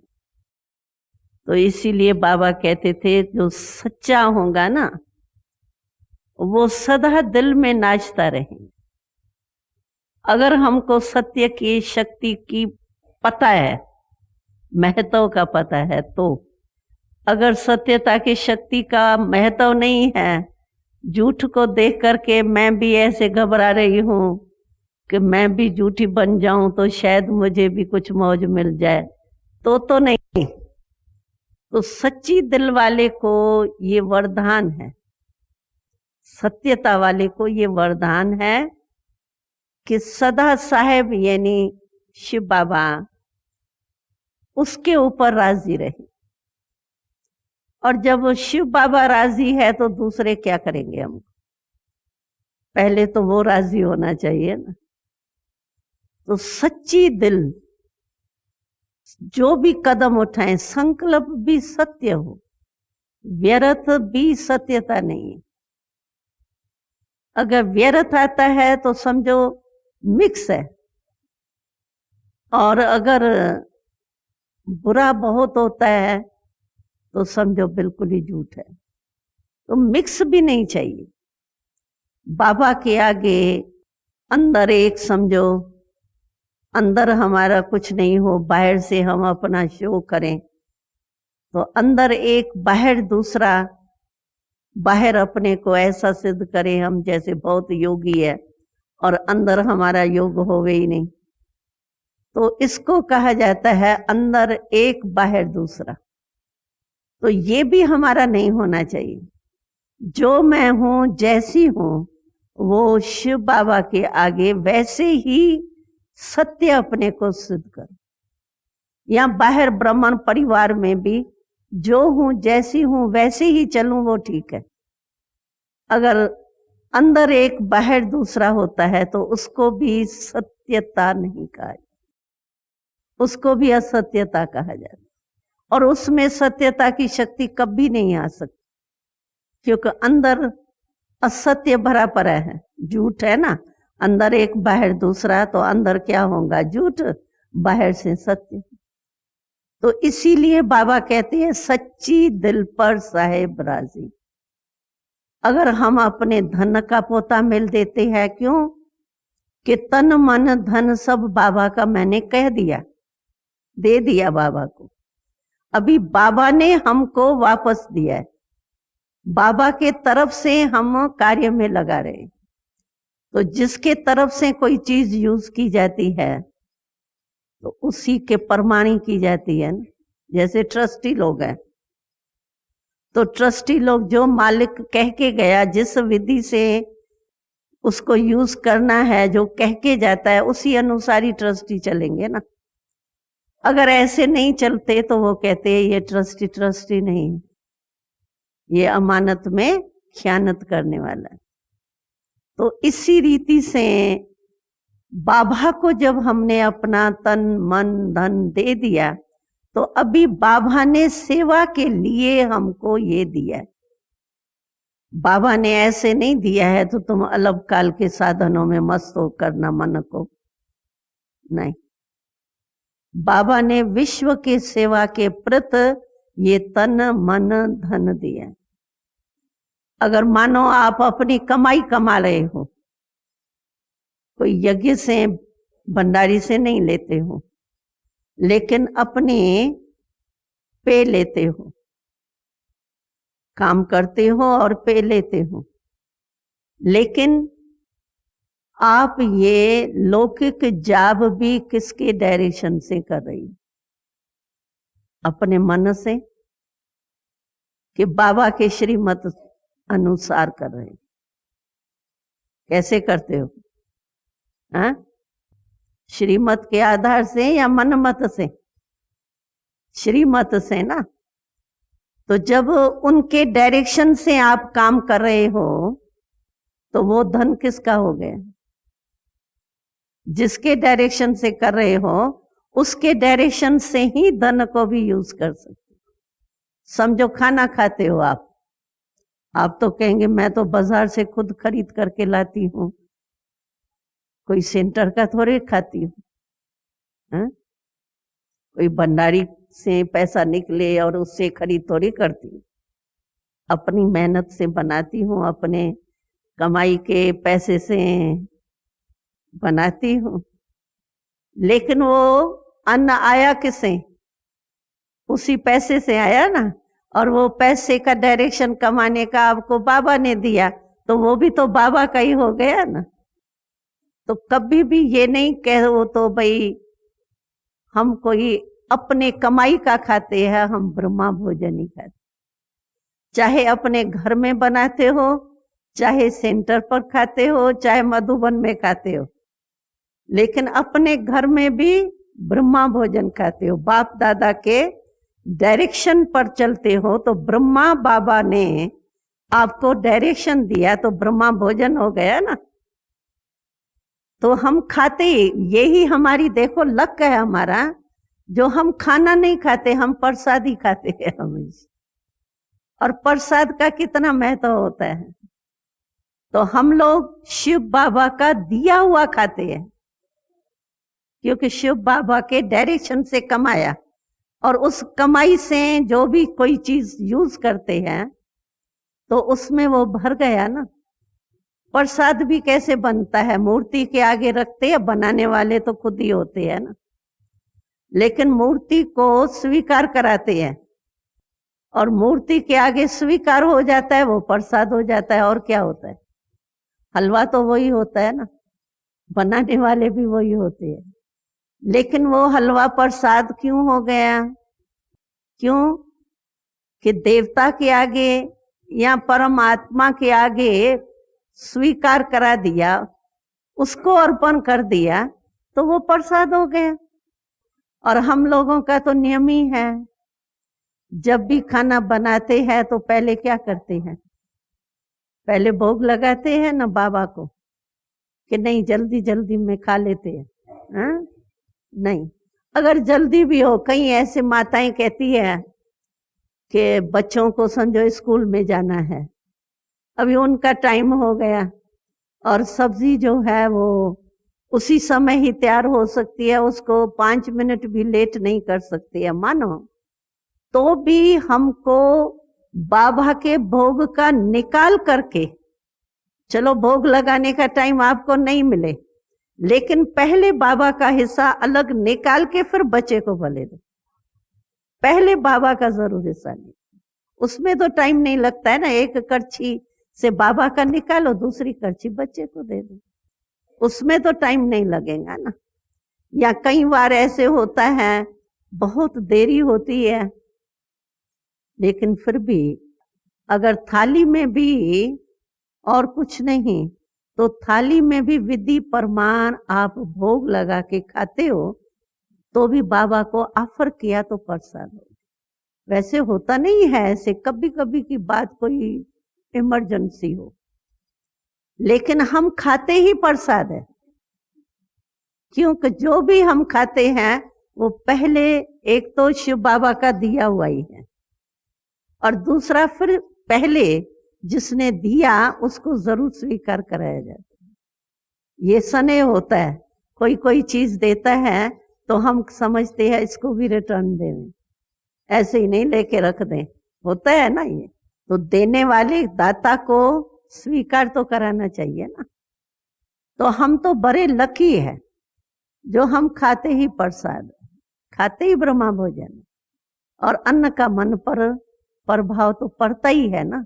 तो इसीलिए बाबा कहते थे जो सच्चा होगा ना वो सदा दिल में नाचता रहेगा। अगर हमको सत्य की शक्ति की पता है, महत्व का पता है, तो अगर सत्यता की शक्ति का महत्व नहीं है झूठ को देख करके मैं भी ऐसे घबरा रही हूं कि मैं भी झूठी बन जाऊं तो शायद मुझे भी कुछ मौज मिल जाए, तो नहीं। तो सच्ची दिल वाले को ये वरदान है, सत्यता वाले को ये वरदान है कि सदा साहेब यानी शिव बाबा उसके ऊपर राजी रहे। और जब शिव बाबा राजी है तो दूसरे क्या करेंगे हमको? पहले तो वो राजी होना चाहिए ना। तो सच्ची दिल जो भी कदम उठाए, संकल्प भी सत्य हो, व्यर्थ भी सत्यता नहीं है। अगर व्यर्थ आता है तो समझो मिक्स है, और अगर बुरा बहुत होता है तो समझो बिल्कुल ही झूठ है। तो मिक्स भी नहीं चाहिए। बाबा के आगे अंदर एक समझो, अंदर हमारा कुछ नहीं हो, बाहर से हम अपना शो करें, तो अंदर एक बाहर दूसरा, बाहर अपने को ऐसा सिद्ध करें हम जैसे बहुत योगी है और अंदर हमारा योग होवे ही नहीं, तो इसको कहा जाता है अंदर एक बाहर दूसरा। तो ये भी हमारा नहीं होना चाहिए। जो मैं हूं, जैसी हूं, वो शिव बाबा के आगे वैसे ही सत्य अपने को सिद्ध कर। या बाहर ब्राह्मण परिवार में भी जो हूं, जैसी हूं, वैसे ही चलूं, वो ठीक है। अगर अंदर एक बाहर दूसरा होता है तो उसको भी सत्यता नहीं कहा, उसको भी असत्यता कहा जाता है। और उसमें सत्यता की शक्ति कभी नहीं आ सकती, क्योंकि अंदर असत्य भरा पड़ा है, झूठ है ना। अंदर एक बाहर दूसरा, तो अंदर क्या होगा? झूठ, बाहर से सत्य। तो इसीलिए बाबा कहते हैं सच्ची दिल पर साहेब राजी। अगर हम अपने धन का पोता मिल देते हैं, क्यों? कि तन मन धन सब बाबा का मैंने कह दिया, दे दिया बाबा को। अभी बाबा ने हमको वापस दिया है, बाबा के तरफ से हम कार्य में लगा रहे। तो जिसके तरफ से कोई चीज यूज की जाती है तो उसी के प्रमाणी की जाती है ना। जैसे ट्रस्टी लोग हैं, तो ट्रस्टी लोग जो मालिक कह के गया, जिस विधि से उसको यूज करना है, जो कह के जाता है, उसी अनुसार ही ट्रस्टी चलेंगे ना। अगर ऐसे नहीं चलते तो वो कहते हैं ये ट्रस्टी नहीं, ये अमानत में खयानत करने वाला है। तो इसी रीति से बाबा को जब हमने अपना तन मन धन दे दिया, तो अभी बाबा ने सेवा के लिए हमको ये दिया। बाबा ने ऐसे नहीं दिया है तो तुम अलग काल के साधनों में मस्त हो करना मन को, नहीं। बाबा ने विश्व के सेवा के प्रति ये तन मन धन दिया। अगर मानो आप अपनी कमाई कमा रहे हो, कोई यज्ञ से भंडारी से नहीं लेते हो, लेकिन अपने पे लेते हो, काम करते हो और पे लेते हो, लेकिन आप ये लौकिक जाप भी किसके डायरेक्शन से कर रही? अपने मन से, कि बाबा के श्रीमत अनुसार कर रहे? कैसे करते हो? हाँ, श्रीमत के आधार से या मन मत से? श्रीमत से ना। तो जब उनके डायरेक्शन से आप काम कर रहे हो तो वो धन किसका हो गया? जिसके डायरेक्शन से कर रहे हो उसके डायरेक्शन से ही धन को भी यूज कर सकते। समझो खाना खाते हो आप तो कहेंगे मैं तो बाजार से खुद खरीद करके लाती हूँ, कोई सेंटर का थोड़े खाती हूँ। कोई भंडारी से पैसा निकले और उससे खरीद थोड़ी करती हूँ। अपनी मेहनत से बनाती हूँ, अपने कमाई के पैसे से बनाती हूँ। लेकिन वो अन्न आया किससे? उसी पैसे से आया ना। और वो पैसे का डायरेक्शन कमाने का आपको बाबा ने दिया, तो वो भी तो बाबा का ही हो गया ना। तो कभी भी ये नहीं कहो तो भाई हम कोई अपने कमाई का खाते हैं, हम ब्रह्मा भोजन ही खाते। चाहे अपने घर में बनाते हो, चाहे सेंटर पर खाते हो, चाहे मधुबन में खाते हो, लेकिन अपने घर में भी ब्रह्मा भोजन खाते हो। बाप दादा के डायरेक्शन पर चलते हो तो ब्रह्मा बाबा ने आपको डायरेक्शन दिया तो ब्रह्मा भोजन हो गया ना। तो हम खाते यही हमारी देखो लक है हमारा, जो हम खाना नहीं खाते, हम प्रसादी खाते हैं हमेशा। और प्रसाद का कितना महत्व होता है। तो हम लोग शिव बाबा का दिया हुआ खाते हैं, क्योंकि शिव बाबा के डायरेक्शन से कमाया, और उस कमाई से जो भी कोई चीज यूज करते हैं तो उसमें वो भर गया ना। प्रसाद भी कैसे बनता है, मूर्ति के आगे रखते हैं, बनाने वाले तो खुद ही होते हैं ना, लेकिन मूर्ति को स्वीकार कराते हैं, और मूर्ति के आगे स्वीकार हो जाता है, वो प्रसाद हो जाता है। और क्या होता है, हलवा तो वही होता है ना, बनाने वाले भी वही होते हैं, लेकिन वो हलवा प्रसाद क्यों हो गया? क्यों कि देवता के आगे या परमात्मा के आगे स्वीकार करा दिया, उसको अर्पण कर दिया, तो वो प्रसाद हो गया। और हम लोगों का तो नियम ही है, जब भी खाना बनाते हैं तो पहले क्या करते हैं, पहले भोग लगाते हैं ना बाबा को, कि नहीं जल्दी जल्दी में खा लेते हैं। हाँ? नहीं, अगर जल्दी भी हो, कई ऐसे माताएं कहती है कि बच्चों को समझो स्कूल में जाना है, अभी उनका टाइम हो गया, और सब्जी जो है वो उसी समय ही तैयार हो सकती है, उसको 5 मिनट भी लेट नहीं कर सकती है मानो, तो भी हमको बाबा के भोग का निकाल करके, चलो भोग लगाने का टाइम आपको नहीं मिले, लेकिन पहले बाबा का हिस्सा अलग निकाल के फिर बच्चे को भले दो। पहले बाबा का जरूर हिस्सा नहीं, उसमें तो टाइम नहीं लगता है ना। एक करछी से बाबा का निकालो, दूसरी करछी बच्चे को दे दो, उसमें तो टाइम नहीं लगेगा ना। या कई बार ऐसे होता है बहुत देरी होती है, लेकिन फिर भी अगर थाली में भी और कुछ नहीं तो थाली में भी विधि प्रमाण आप भोग लगा के खाते हो, तो भी बाबा को ऑफर किया तो प्रसाद हो। वैसे होता नहीं है, ऐसे कभी कभी की बात कोई इमरजेंसी हो, लेकिन हम खाते ही प्रसाद है, क्योंकि जो भी हम खाते हैं वो पहले एक तो शिव बाबा का दिया हुआ ही है, और दूसरा फिर पहले जिसने दिया उसको जरूर स्वीकार कराया जाता है। ये स्नेह होता है, कोई कोई चीज देता है तो हम समझते हैं इसको भी रिटर्न दें, ऐसे ही नहीं लेके रख दें, होता है ना ये। तो देने वाले दाता को स्वीकार तो कराना चाहिए ना। तो हम तो बड़े लकी है जो हम खाते ही प्रसाद, खाते ही ब्रह्मा भोजन, और अन्न का मन पर प्रभाव तो पड़ता ही है ना।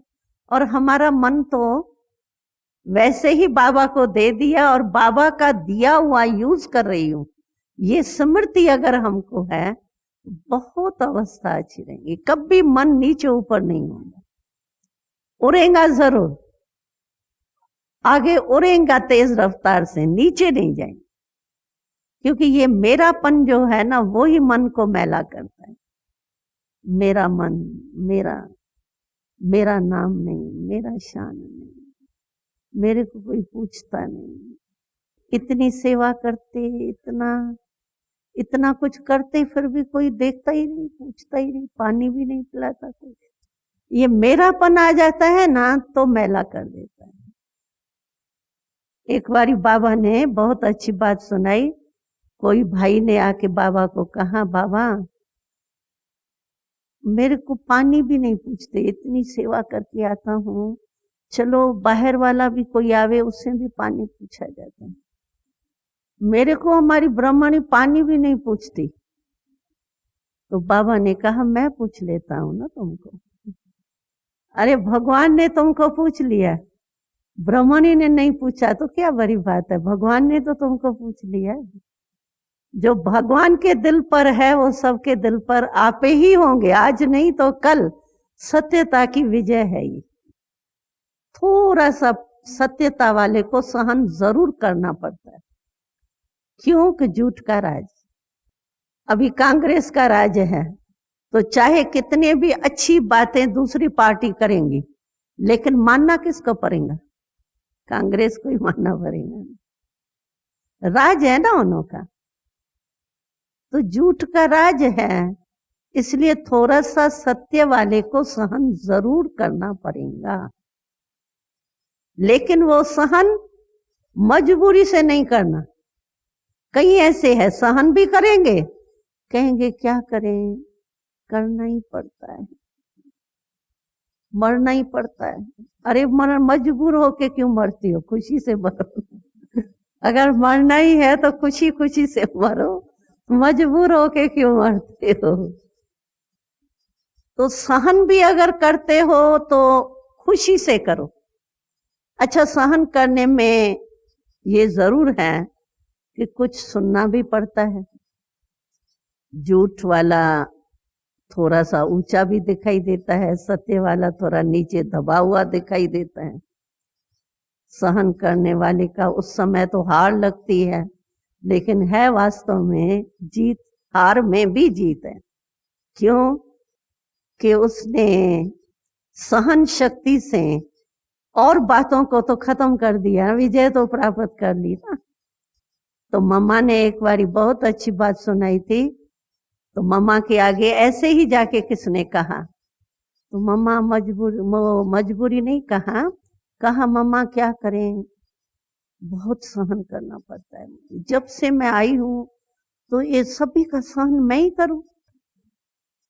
और हमारा मन तो वैसे ही बाबा को दे दिया, और बाबा का दिया हुआ यूज कर रही हूं, ये स्मृति अगर हमको है, बहुत अवस्था अच्छी रहेगी। कभी मन नीचे ऊपर नहीं होगा, उड़ेगा जरूर, आगे उड़ेगा तेज रफ्तार से, नीचे नहीं जाएंगे, क्योंकि ये मेरापन जो है ना, वो ही मन को मैला करता है। मेरा मन, मेरा नाम नहीं, मेरा शान नहीं, मेरे को कोई पूछता नहीं। इतनी सेवा करते, इतना कुछ करते, फिर भी कोई देखता ही नहीं, पूछता ही नहीं, पानी भी नहीं पिलाता कुछ। ये मेरापन आ जाता है ना तो मैला कर देता है। एक बारी बाबा ने बहुत अच्छी बात सुनाई। कोई भाई ने आके बाबा को कहा, बाबा मेरे को पानी भी नहीं पूछते, इतनी सेवा करके आता हूँ, चलो बाहर वाला भी कोई आवे उससे भी पानी पूछा जाता है, मेरे को हमारी ब्राह्मणी पानी भी नहीं पूछती। तो बाबा ने कहा, मैं पूछ लेता हूँ ना तुमको। अरे भगवान ने तुमको पूछ लिया, ब्रह्मणी ने नहीं पूछा तो क्या बड़ी बात है, भगवान ने तो तुमको पूछ लिया। जो भगवान के दिल पर है वो सबके दिल पर आपे ही होंगे, आज नहीं तो कल। सत्यता की विजय है ये। थोड़ा सा सत्यता वाले को सहन जरूर करना पड़ता है, क्योंकि झूठ का राज। अभी कांग्रेस का राज है, तो चाहे कितने भी अच्छी बातें दूसरी पार्टी करेंगी, लेकिन मानना किसको पड़ेगा? कांग्रेस को ही मानना पड़ेगा। राज है ना उनका, तो झूठ का राज है, इसलिए थोड़ा सा सत्य वाले को सहन जरूर करना पड़ेगा। लेकिन वो सहन मजबूरी से नहीं करना। कई ऐसे है सहन भी करेंगे, कहेंगे क्या करें, करना ही पड़ता है, मरना ही पड़ता है। अरे मजबूर होके क्यों मरती हो, खुशी से मरो। अगर मरना ही है तो खुशी खुशी से मरो, मजबूर होके क्यों मरते हो। तो सहन भी अगर करते हो तो खुशी से करो। अच्छा, सहन करने में ये जरूर है कि कुछ सुनना भी पड़ता है। झूठ वाला थोड़ा सा ऊंचा भी दिखाई देता है, सत्य वाला थोड़ा नीचे दबा हुआ दिखाई देता है। सहन करने वाले का उस समय तो हार लगती है, लेकिन है वास्तव में जीत। हार में भी जीत है, क्यों कि उसने सहन शक्ति से और बातों को तो खत्म कर दिया, विजय तो प्राप्त कर ली ना। तो मम्मा ने एक बारी बहुत अच्छी बात सुनाई थी, तो मम्मा के आगे ऐसे ही जाके किसने कहा, तो मम्मा मजबूरी नहीं कहा मम्मा क्या करें, बहुत सहन करना पड़ता है। जब से मैं आई हूं तो ये सभी का सहन मैं ही करूं,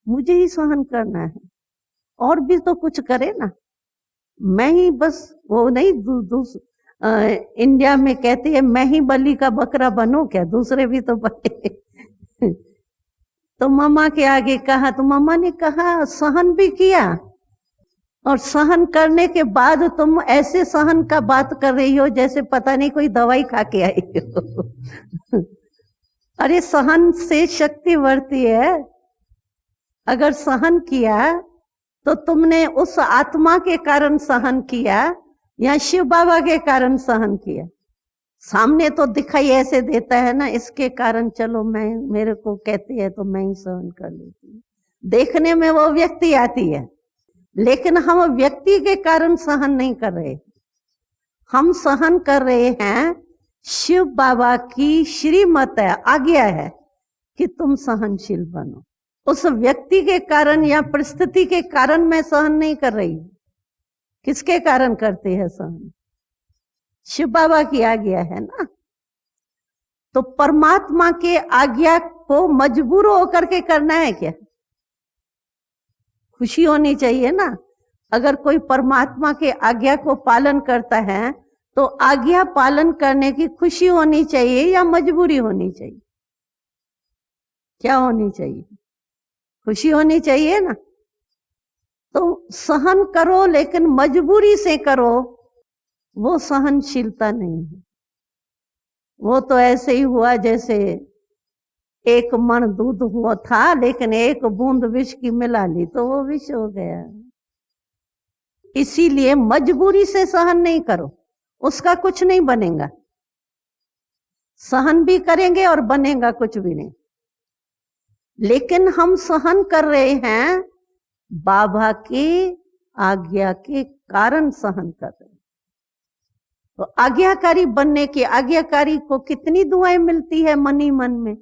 मुझे ही सहन करना है, और भी तो कुछ करे ना। मैं ही बस वो नहीं इंडिया में कहते हैं मैं ही बलि का बकरा बनूं क्या, दूसरे भी तो बने। तो मम्मा के आगे कहा, तो मम्मा ने कहा सहन भी किया, और सहन करने के बाद तुम ऐसे सहन का बात कर रही हो जैसे पता नहीं कोई दवाई खा के आई हो। अरे सहन से शक्ति बढ़ती है। अगर सहन किया तो तुमने उस आत्मा के कारण सहन किया या शिव बाबा के कारण सहन किया। सामने तो दिखाई ऐसे देता है ना, इसके कारण चलो मेरे को कहती है तो मैं ही सहन कर लेती हूँ। देखने में वो व्यक्ति आती है, लेकिन हम व्यक्ति के कारण सहन नहीं कर रहे, हम सहन कर रहे हैं शिव बाबा की श्रीमत है, आज्ञा है कि तुम सहनशील बनो। उस व्यक्ति के कारण या परिस्थिति के कारण मैं सहन नहीं कर रही। किसके कारण करते हैं सहन? शिव बाबा की आज्ञा है ना। तो परमात्मा के आज्ञा को मजबूर होकर के करना है क्या? खुशी होनी चाहिए ना। अगर कोई परमात्मा के आज्ञा को पालन करता है तो आज्ञा पालन करने की खुशी होनी चाहिए या मजबूरी होनी चाहिए? क्या होनी चाहिए? खुशी होनी चाहिए ना। तो सहन करो, लेकिन मजबूरी से करो, वो सहनशीलता नहीं है। वो तो ऐसे ही हुआ जैसे एक मन दूध हुआ था, लेकिन एक बूंद विष की मिला ली तो वो विष हो गया। इसीलिए मजबूरी से सहन नहीं करो, उसका कुछ नहीं बनेगा। सहन भी करेंगे और बनेगा कुछ भी नहीं। लेकिन हम सहन कर रहे हैं बाबा की आज्ञा के कारण सहन कर रहे हैं। तो आज्ञाकारी बनने की, आज्ञाकारी को कितनी दुआएं मिलती है मन ही मन में।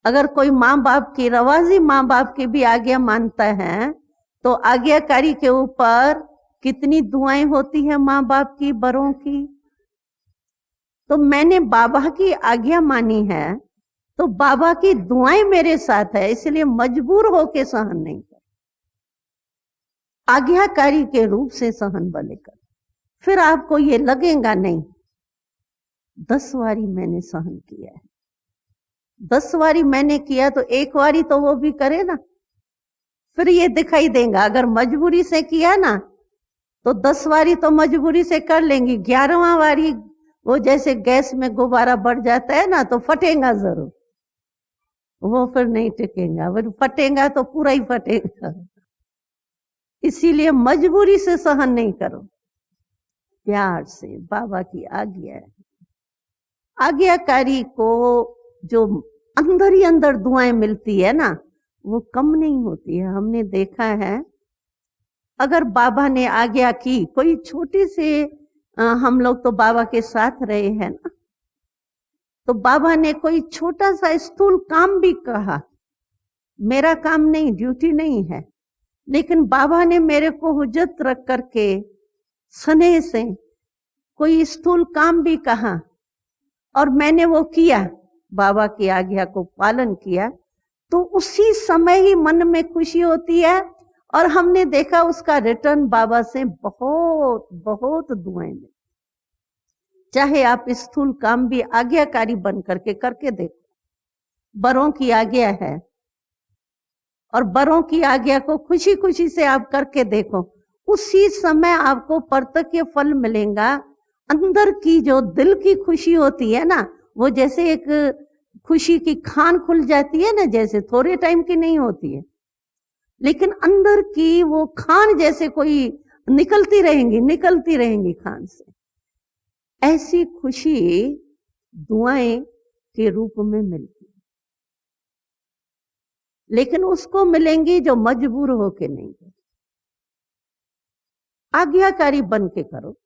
अगर कोई माँ बाप की, रवाजी माँ बाप की भी आज्ञा मानता है तो आज्ञाकारी के ऊपर कितनी दुआएं होती है माँ बाप की, बड़ों की। तो मैंने बाबा की आज्ञा मानी है तो बाबा की दुआएं मेरे साथ है, इसलिए मजबूर होके सहन नहीं कर, आज्ञाकारी के रूप से सहन बले कर। फिर आपको ये लगेगा नहीं 10 बारी मैंने सहन किया है, 10 बारी मैंने किया तो एक बारी तो वो भी करे ना। फिर ये दिखाई देगा। अगर मजबूरी से किया ना तो 10 बारी तो मजबूरी से कर लेंगी, 11वां बारी वो जैसे गैस में गुब्बारा बढ़ जाता है ना, तो फटेगा जरूर, वो फिर नहीं टिकेगा, फिर फटेगा तो पूरा ही फटेगा। इसीलिए मजबूरी से सहन नहीं करो, प्यार से। बाबा की आज्ञा है। आज्ञाकारी को जो अंदर ही अंदर दुआएं मिलती है ना, वो कम नहीं होती है। हमने देखा है, अगर बाबा ने आज्ञा की, कोई छोटी से हम लोग तो बाबा के साथ रहे हैं ना, तो बाबा ने कोई छोटा सा स्थूल काम भी कहा, मेरा काम नहीं, ड्यूटी नहीं है, लेकिन बाबा ने मेरे को हुज्जत रख करके स्नेह से कोई स्थूल काम भी कहा और मैंने वो किया, बाबा की आज्ञा को पालन किया, तो उसी समय ही मन में खुशी होती है। और हमने देखा उसका रिटर्न बाबा से बहुत बहुत दुआएं मिली। चाहे आप स्थूल काम भी आज्ञाकारी बन करके देखो, बड़ों की आज्ञा है और बड़ों की आज्ञा को खुशी खुशी से आप करके देखो, उसी समय आपको प्रत्यक्ष फल मिलेगा। अंदर की जो दिल की खुशी होती है ना, वो जैसे एक खुशी की खान खुल जाती है ना, जैसे थोड़े टाइम की नहीं होती है, लेकिन अंदर की वो खान जैसे कोई निकलती रहेंगी खान से, ऐसी खुशी दुआएं के रूप में मिलती है। लेकिन उसको मिलेंगी जो मजबूर होके नहीं है। आज्ञाकारी बन के करो,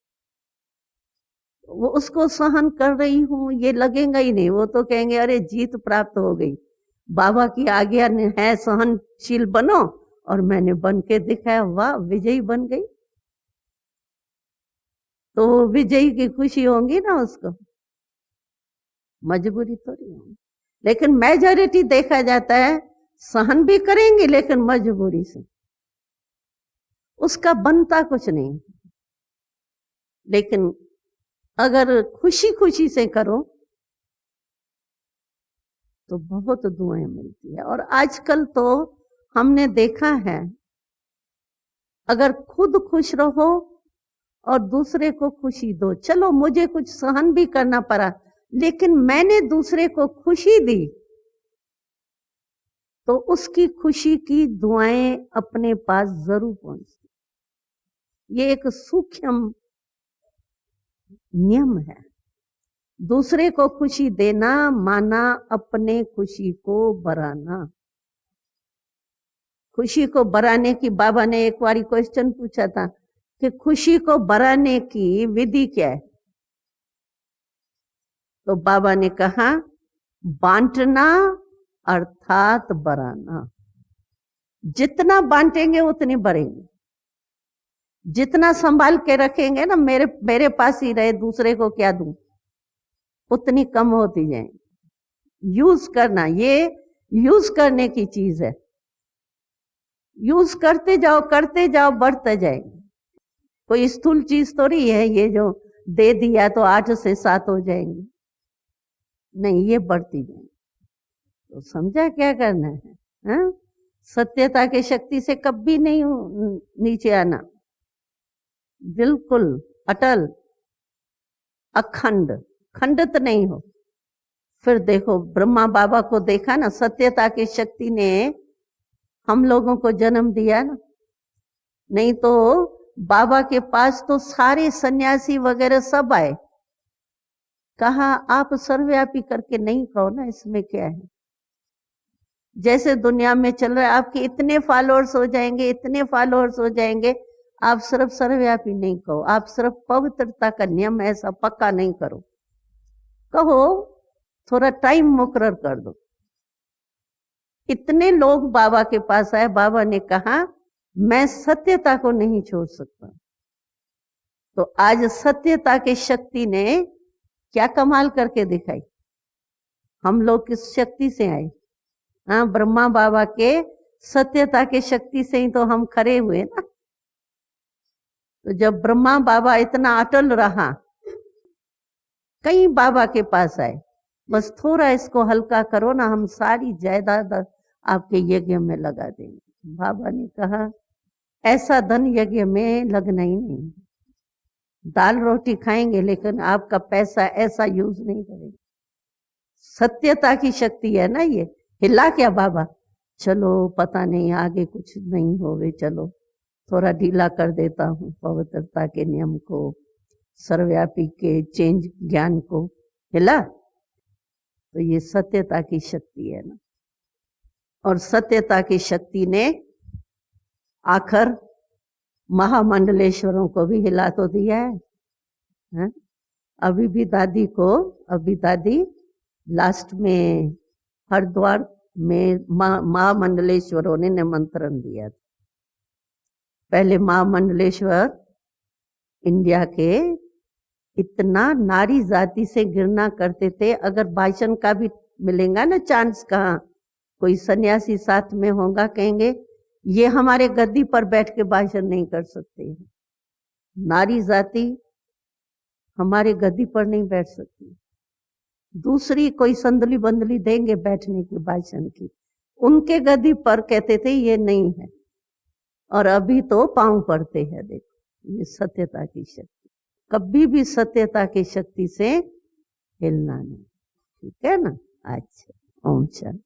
वो उसको सहन कर रही हूं ये लगेगा ही नहीं, वो तो कहेंगे अरे जीत प्राप्त हो गई, बाबा की आज्ञा है सहनशील बनो, और मैंने बन के दिखाया, वाह विजयी बन गई। तो विजयी की खुशी होगी ना उसको, मजबूरी तो नहीं होगी। लेकिन मेजॉरिटी देखा जाता है सहन भी करेंगे लेकिन मजबूरी से, उसका बनता कुछ नहीं। लेकिन अगर खुशी खुशी से करो तो बहुत दुआएं मिलती है। और आजकल तो हमने देखा है, अगर खुद खुश रहो और दूसरे को खुशी दो, चलो मुझे कुछ सहन भी करना पड़ा लेकिन मैंने दूसरे को खुशी दी, तो उसकी खुशी की दुआएं अपने पास जरूर पहुंचती। ये एक सूक्ष्म नियम है। दूसरे को खुशी देना माना अपने खुशी को बढ़ाना। खुशी को बढ़ाने की बाबा ने एक बारी क्वेश्चन पूछा था कि खुशी को बढ़ाने की विधि क्या है, तो बाबा ने कहा बांटना अर्थात बढ़ाना। जितना बांटेंगे उतनी बढ़ेंगे, जितना संभाल के रखेंगे ना, मेरे पास ही रहे दूसरे को क्या दूं, उतनी कम होती जाएंगी। यूज करना, ये यूज करने की चीज है। यूज करते जाओ बढ़ते जाएंगे। कोई स्थूल चीज तो नहीं है ये जो दे दिया तो 8 से 7 हो जाएंगे, नहीं, ये बढ़ती जाएंगी। तो समझा क्या करना है, हा? सत्यता की शक्ति से कभी नहीं नीचे आना, बिल्कुल अटल अखंड, खंडित नहीं हो। फिर देखो ब्रह्मा बाबा को देखा ना, सत्यता की शक्ति ने हम लोगों को जन्म दिया ना, नहीं तो बाबा के पास तो सारे सन्यासी वगैरह सब आए, कहा आप सर्वव्यापी करके नहीं कहो ना, इसमें क्या है। जैसे दुनिया में चल रहा है, आपके इतने फॉलोअर्स हो जाएंगे, इतने फॉलोअर्स हो जाएंगे, आप सिर्फ सर्वव्यापी नहीं कहो, आप सिर्फ पवित्रता का नियम ऐसा पक्का नहीं करो, कहो थोड़ा टाइम मुकर्रर कर दो। इतने लोग बाबा के पास आए, बाबा ने कहा मैं सत्यता को नहीं छोड़ सकता। तो आज सत्यता की शक्ति ने क्या कमाल करके दिखाई। हम लोग किस शक्ति से आए, हाँ, ब्रह्मा बाबा के सत्यता के शक्ति से ही तो हम खड़े हुए ना। तो जब ब्रह्मा बाबा इतना अटल रहा, कई बाबा के पास आए, बस थोड़ा इसको हल्का करो ना, हम सारी जायदाद आपके यज्ञ में लगा देंगे। बाबा ने कहा ऐसा धन यज्ञ में लगना ही नहीं। दाल रोटी खाएंगे लेकिन आपका पैसा ऐसा यूज नहीं करेंगे। सत्यता की शक्ति है ना ये। हिला क्या बाबा, चलो पता नहीं आगे कुछ नहीं होवे, चलो थोड़ा ढीला कर देता हूँ पवित्रता के नियम को, सर्वव्यापी के चेंज ज्ञान को, हिला। तो ये सत्यता की शक्ति है ना। और सत्यता की शक्ति ने आखिर महामंडलेश्वरों को भी हिला तो दिया है? अभी दादी लास्ट में हरिद्वार में महामंडलेश्वरों ने निमंत्रण दिया था। पहले महामंडलेश्वर इंडिया के इतना नारी जाति से घृणा करते थे, अगर भाषण का भी मिलेगा ना चांस, कहाँ कोई सन्यासी साथ में होगा, कहेंगे ये हमारे गद्दी पर बैठ के भाषण नहीं कर सकते हैं, नारी जाति हमारे गद्दी पर नहीं बैठ सकती। दूसरी कोई संदली बंदली देंगे बैठने की भाषण की, उनके गद्दी पर कहते थे ये नहीं है, और अभी तो पांव पड़ते हैं। देखो ये सत्यता की शक्ति, कभी भी सत्यता की शक्ति से हिलना नहीं, ठीक है ना। अच्छा, ओम शांति।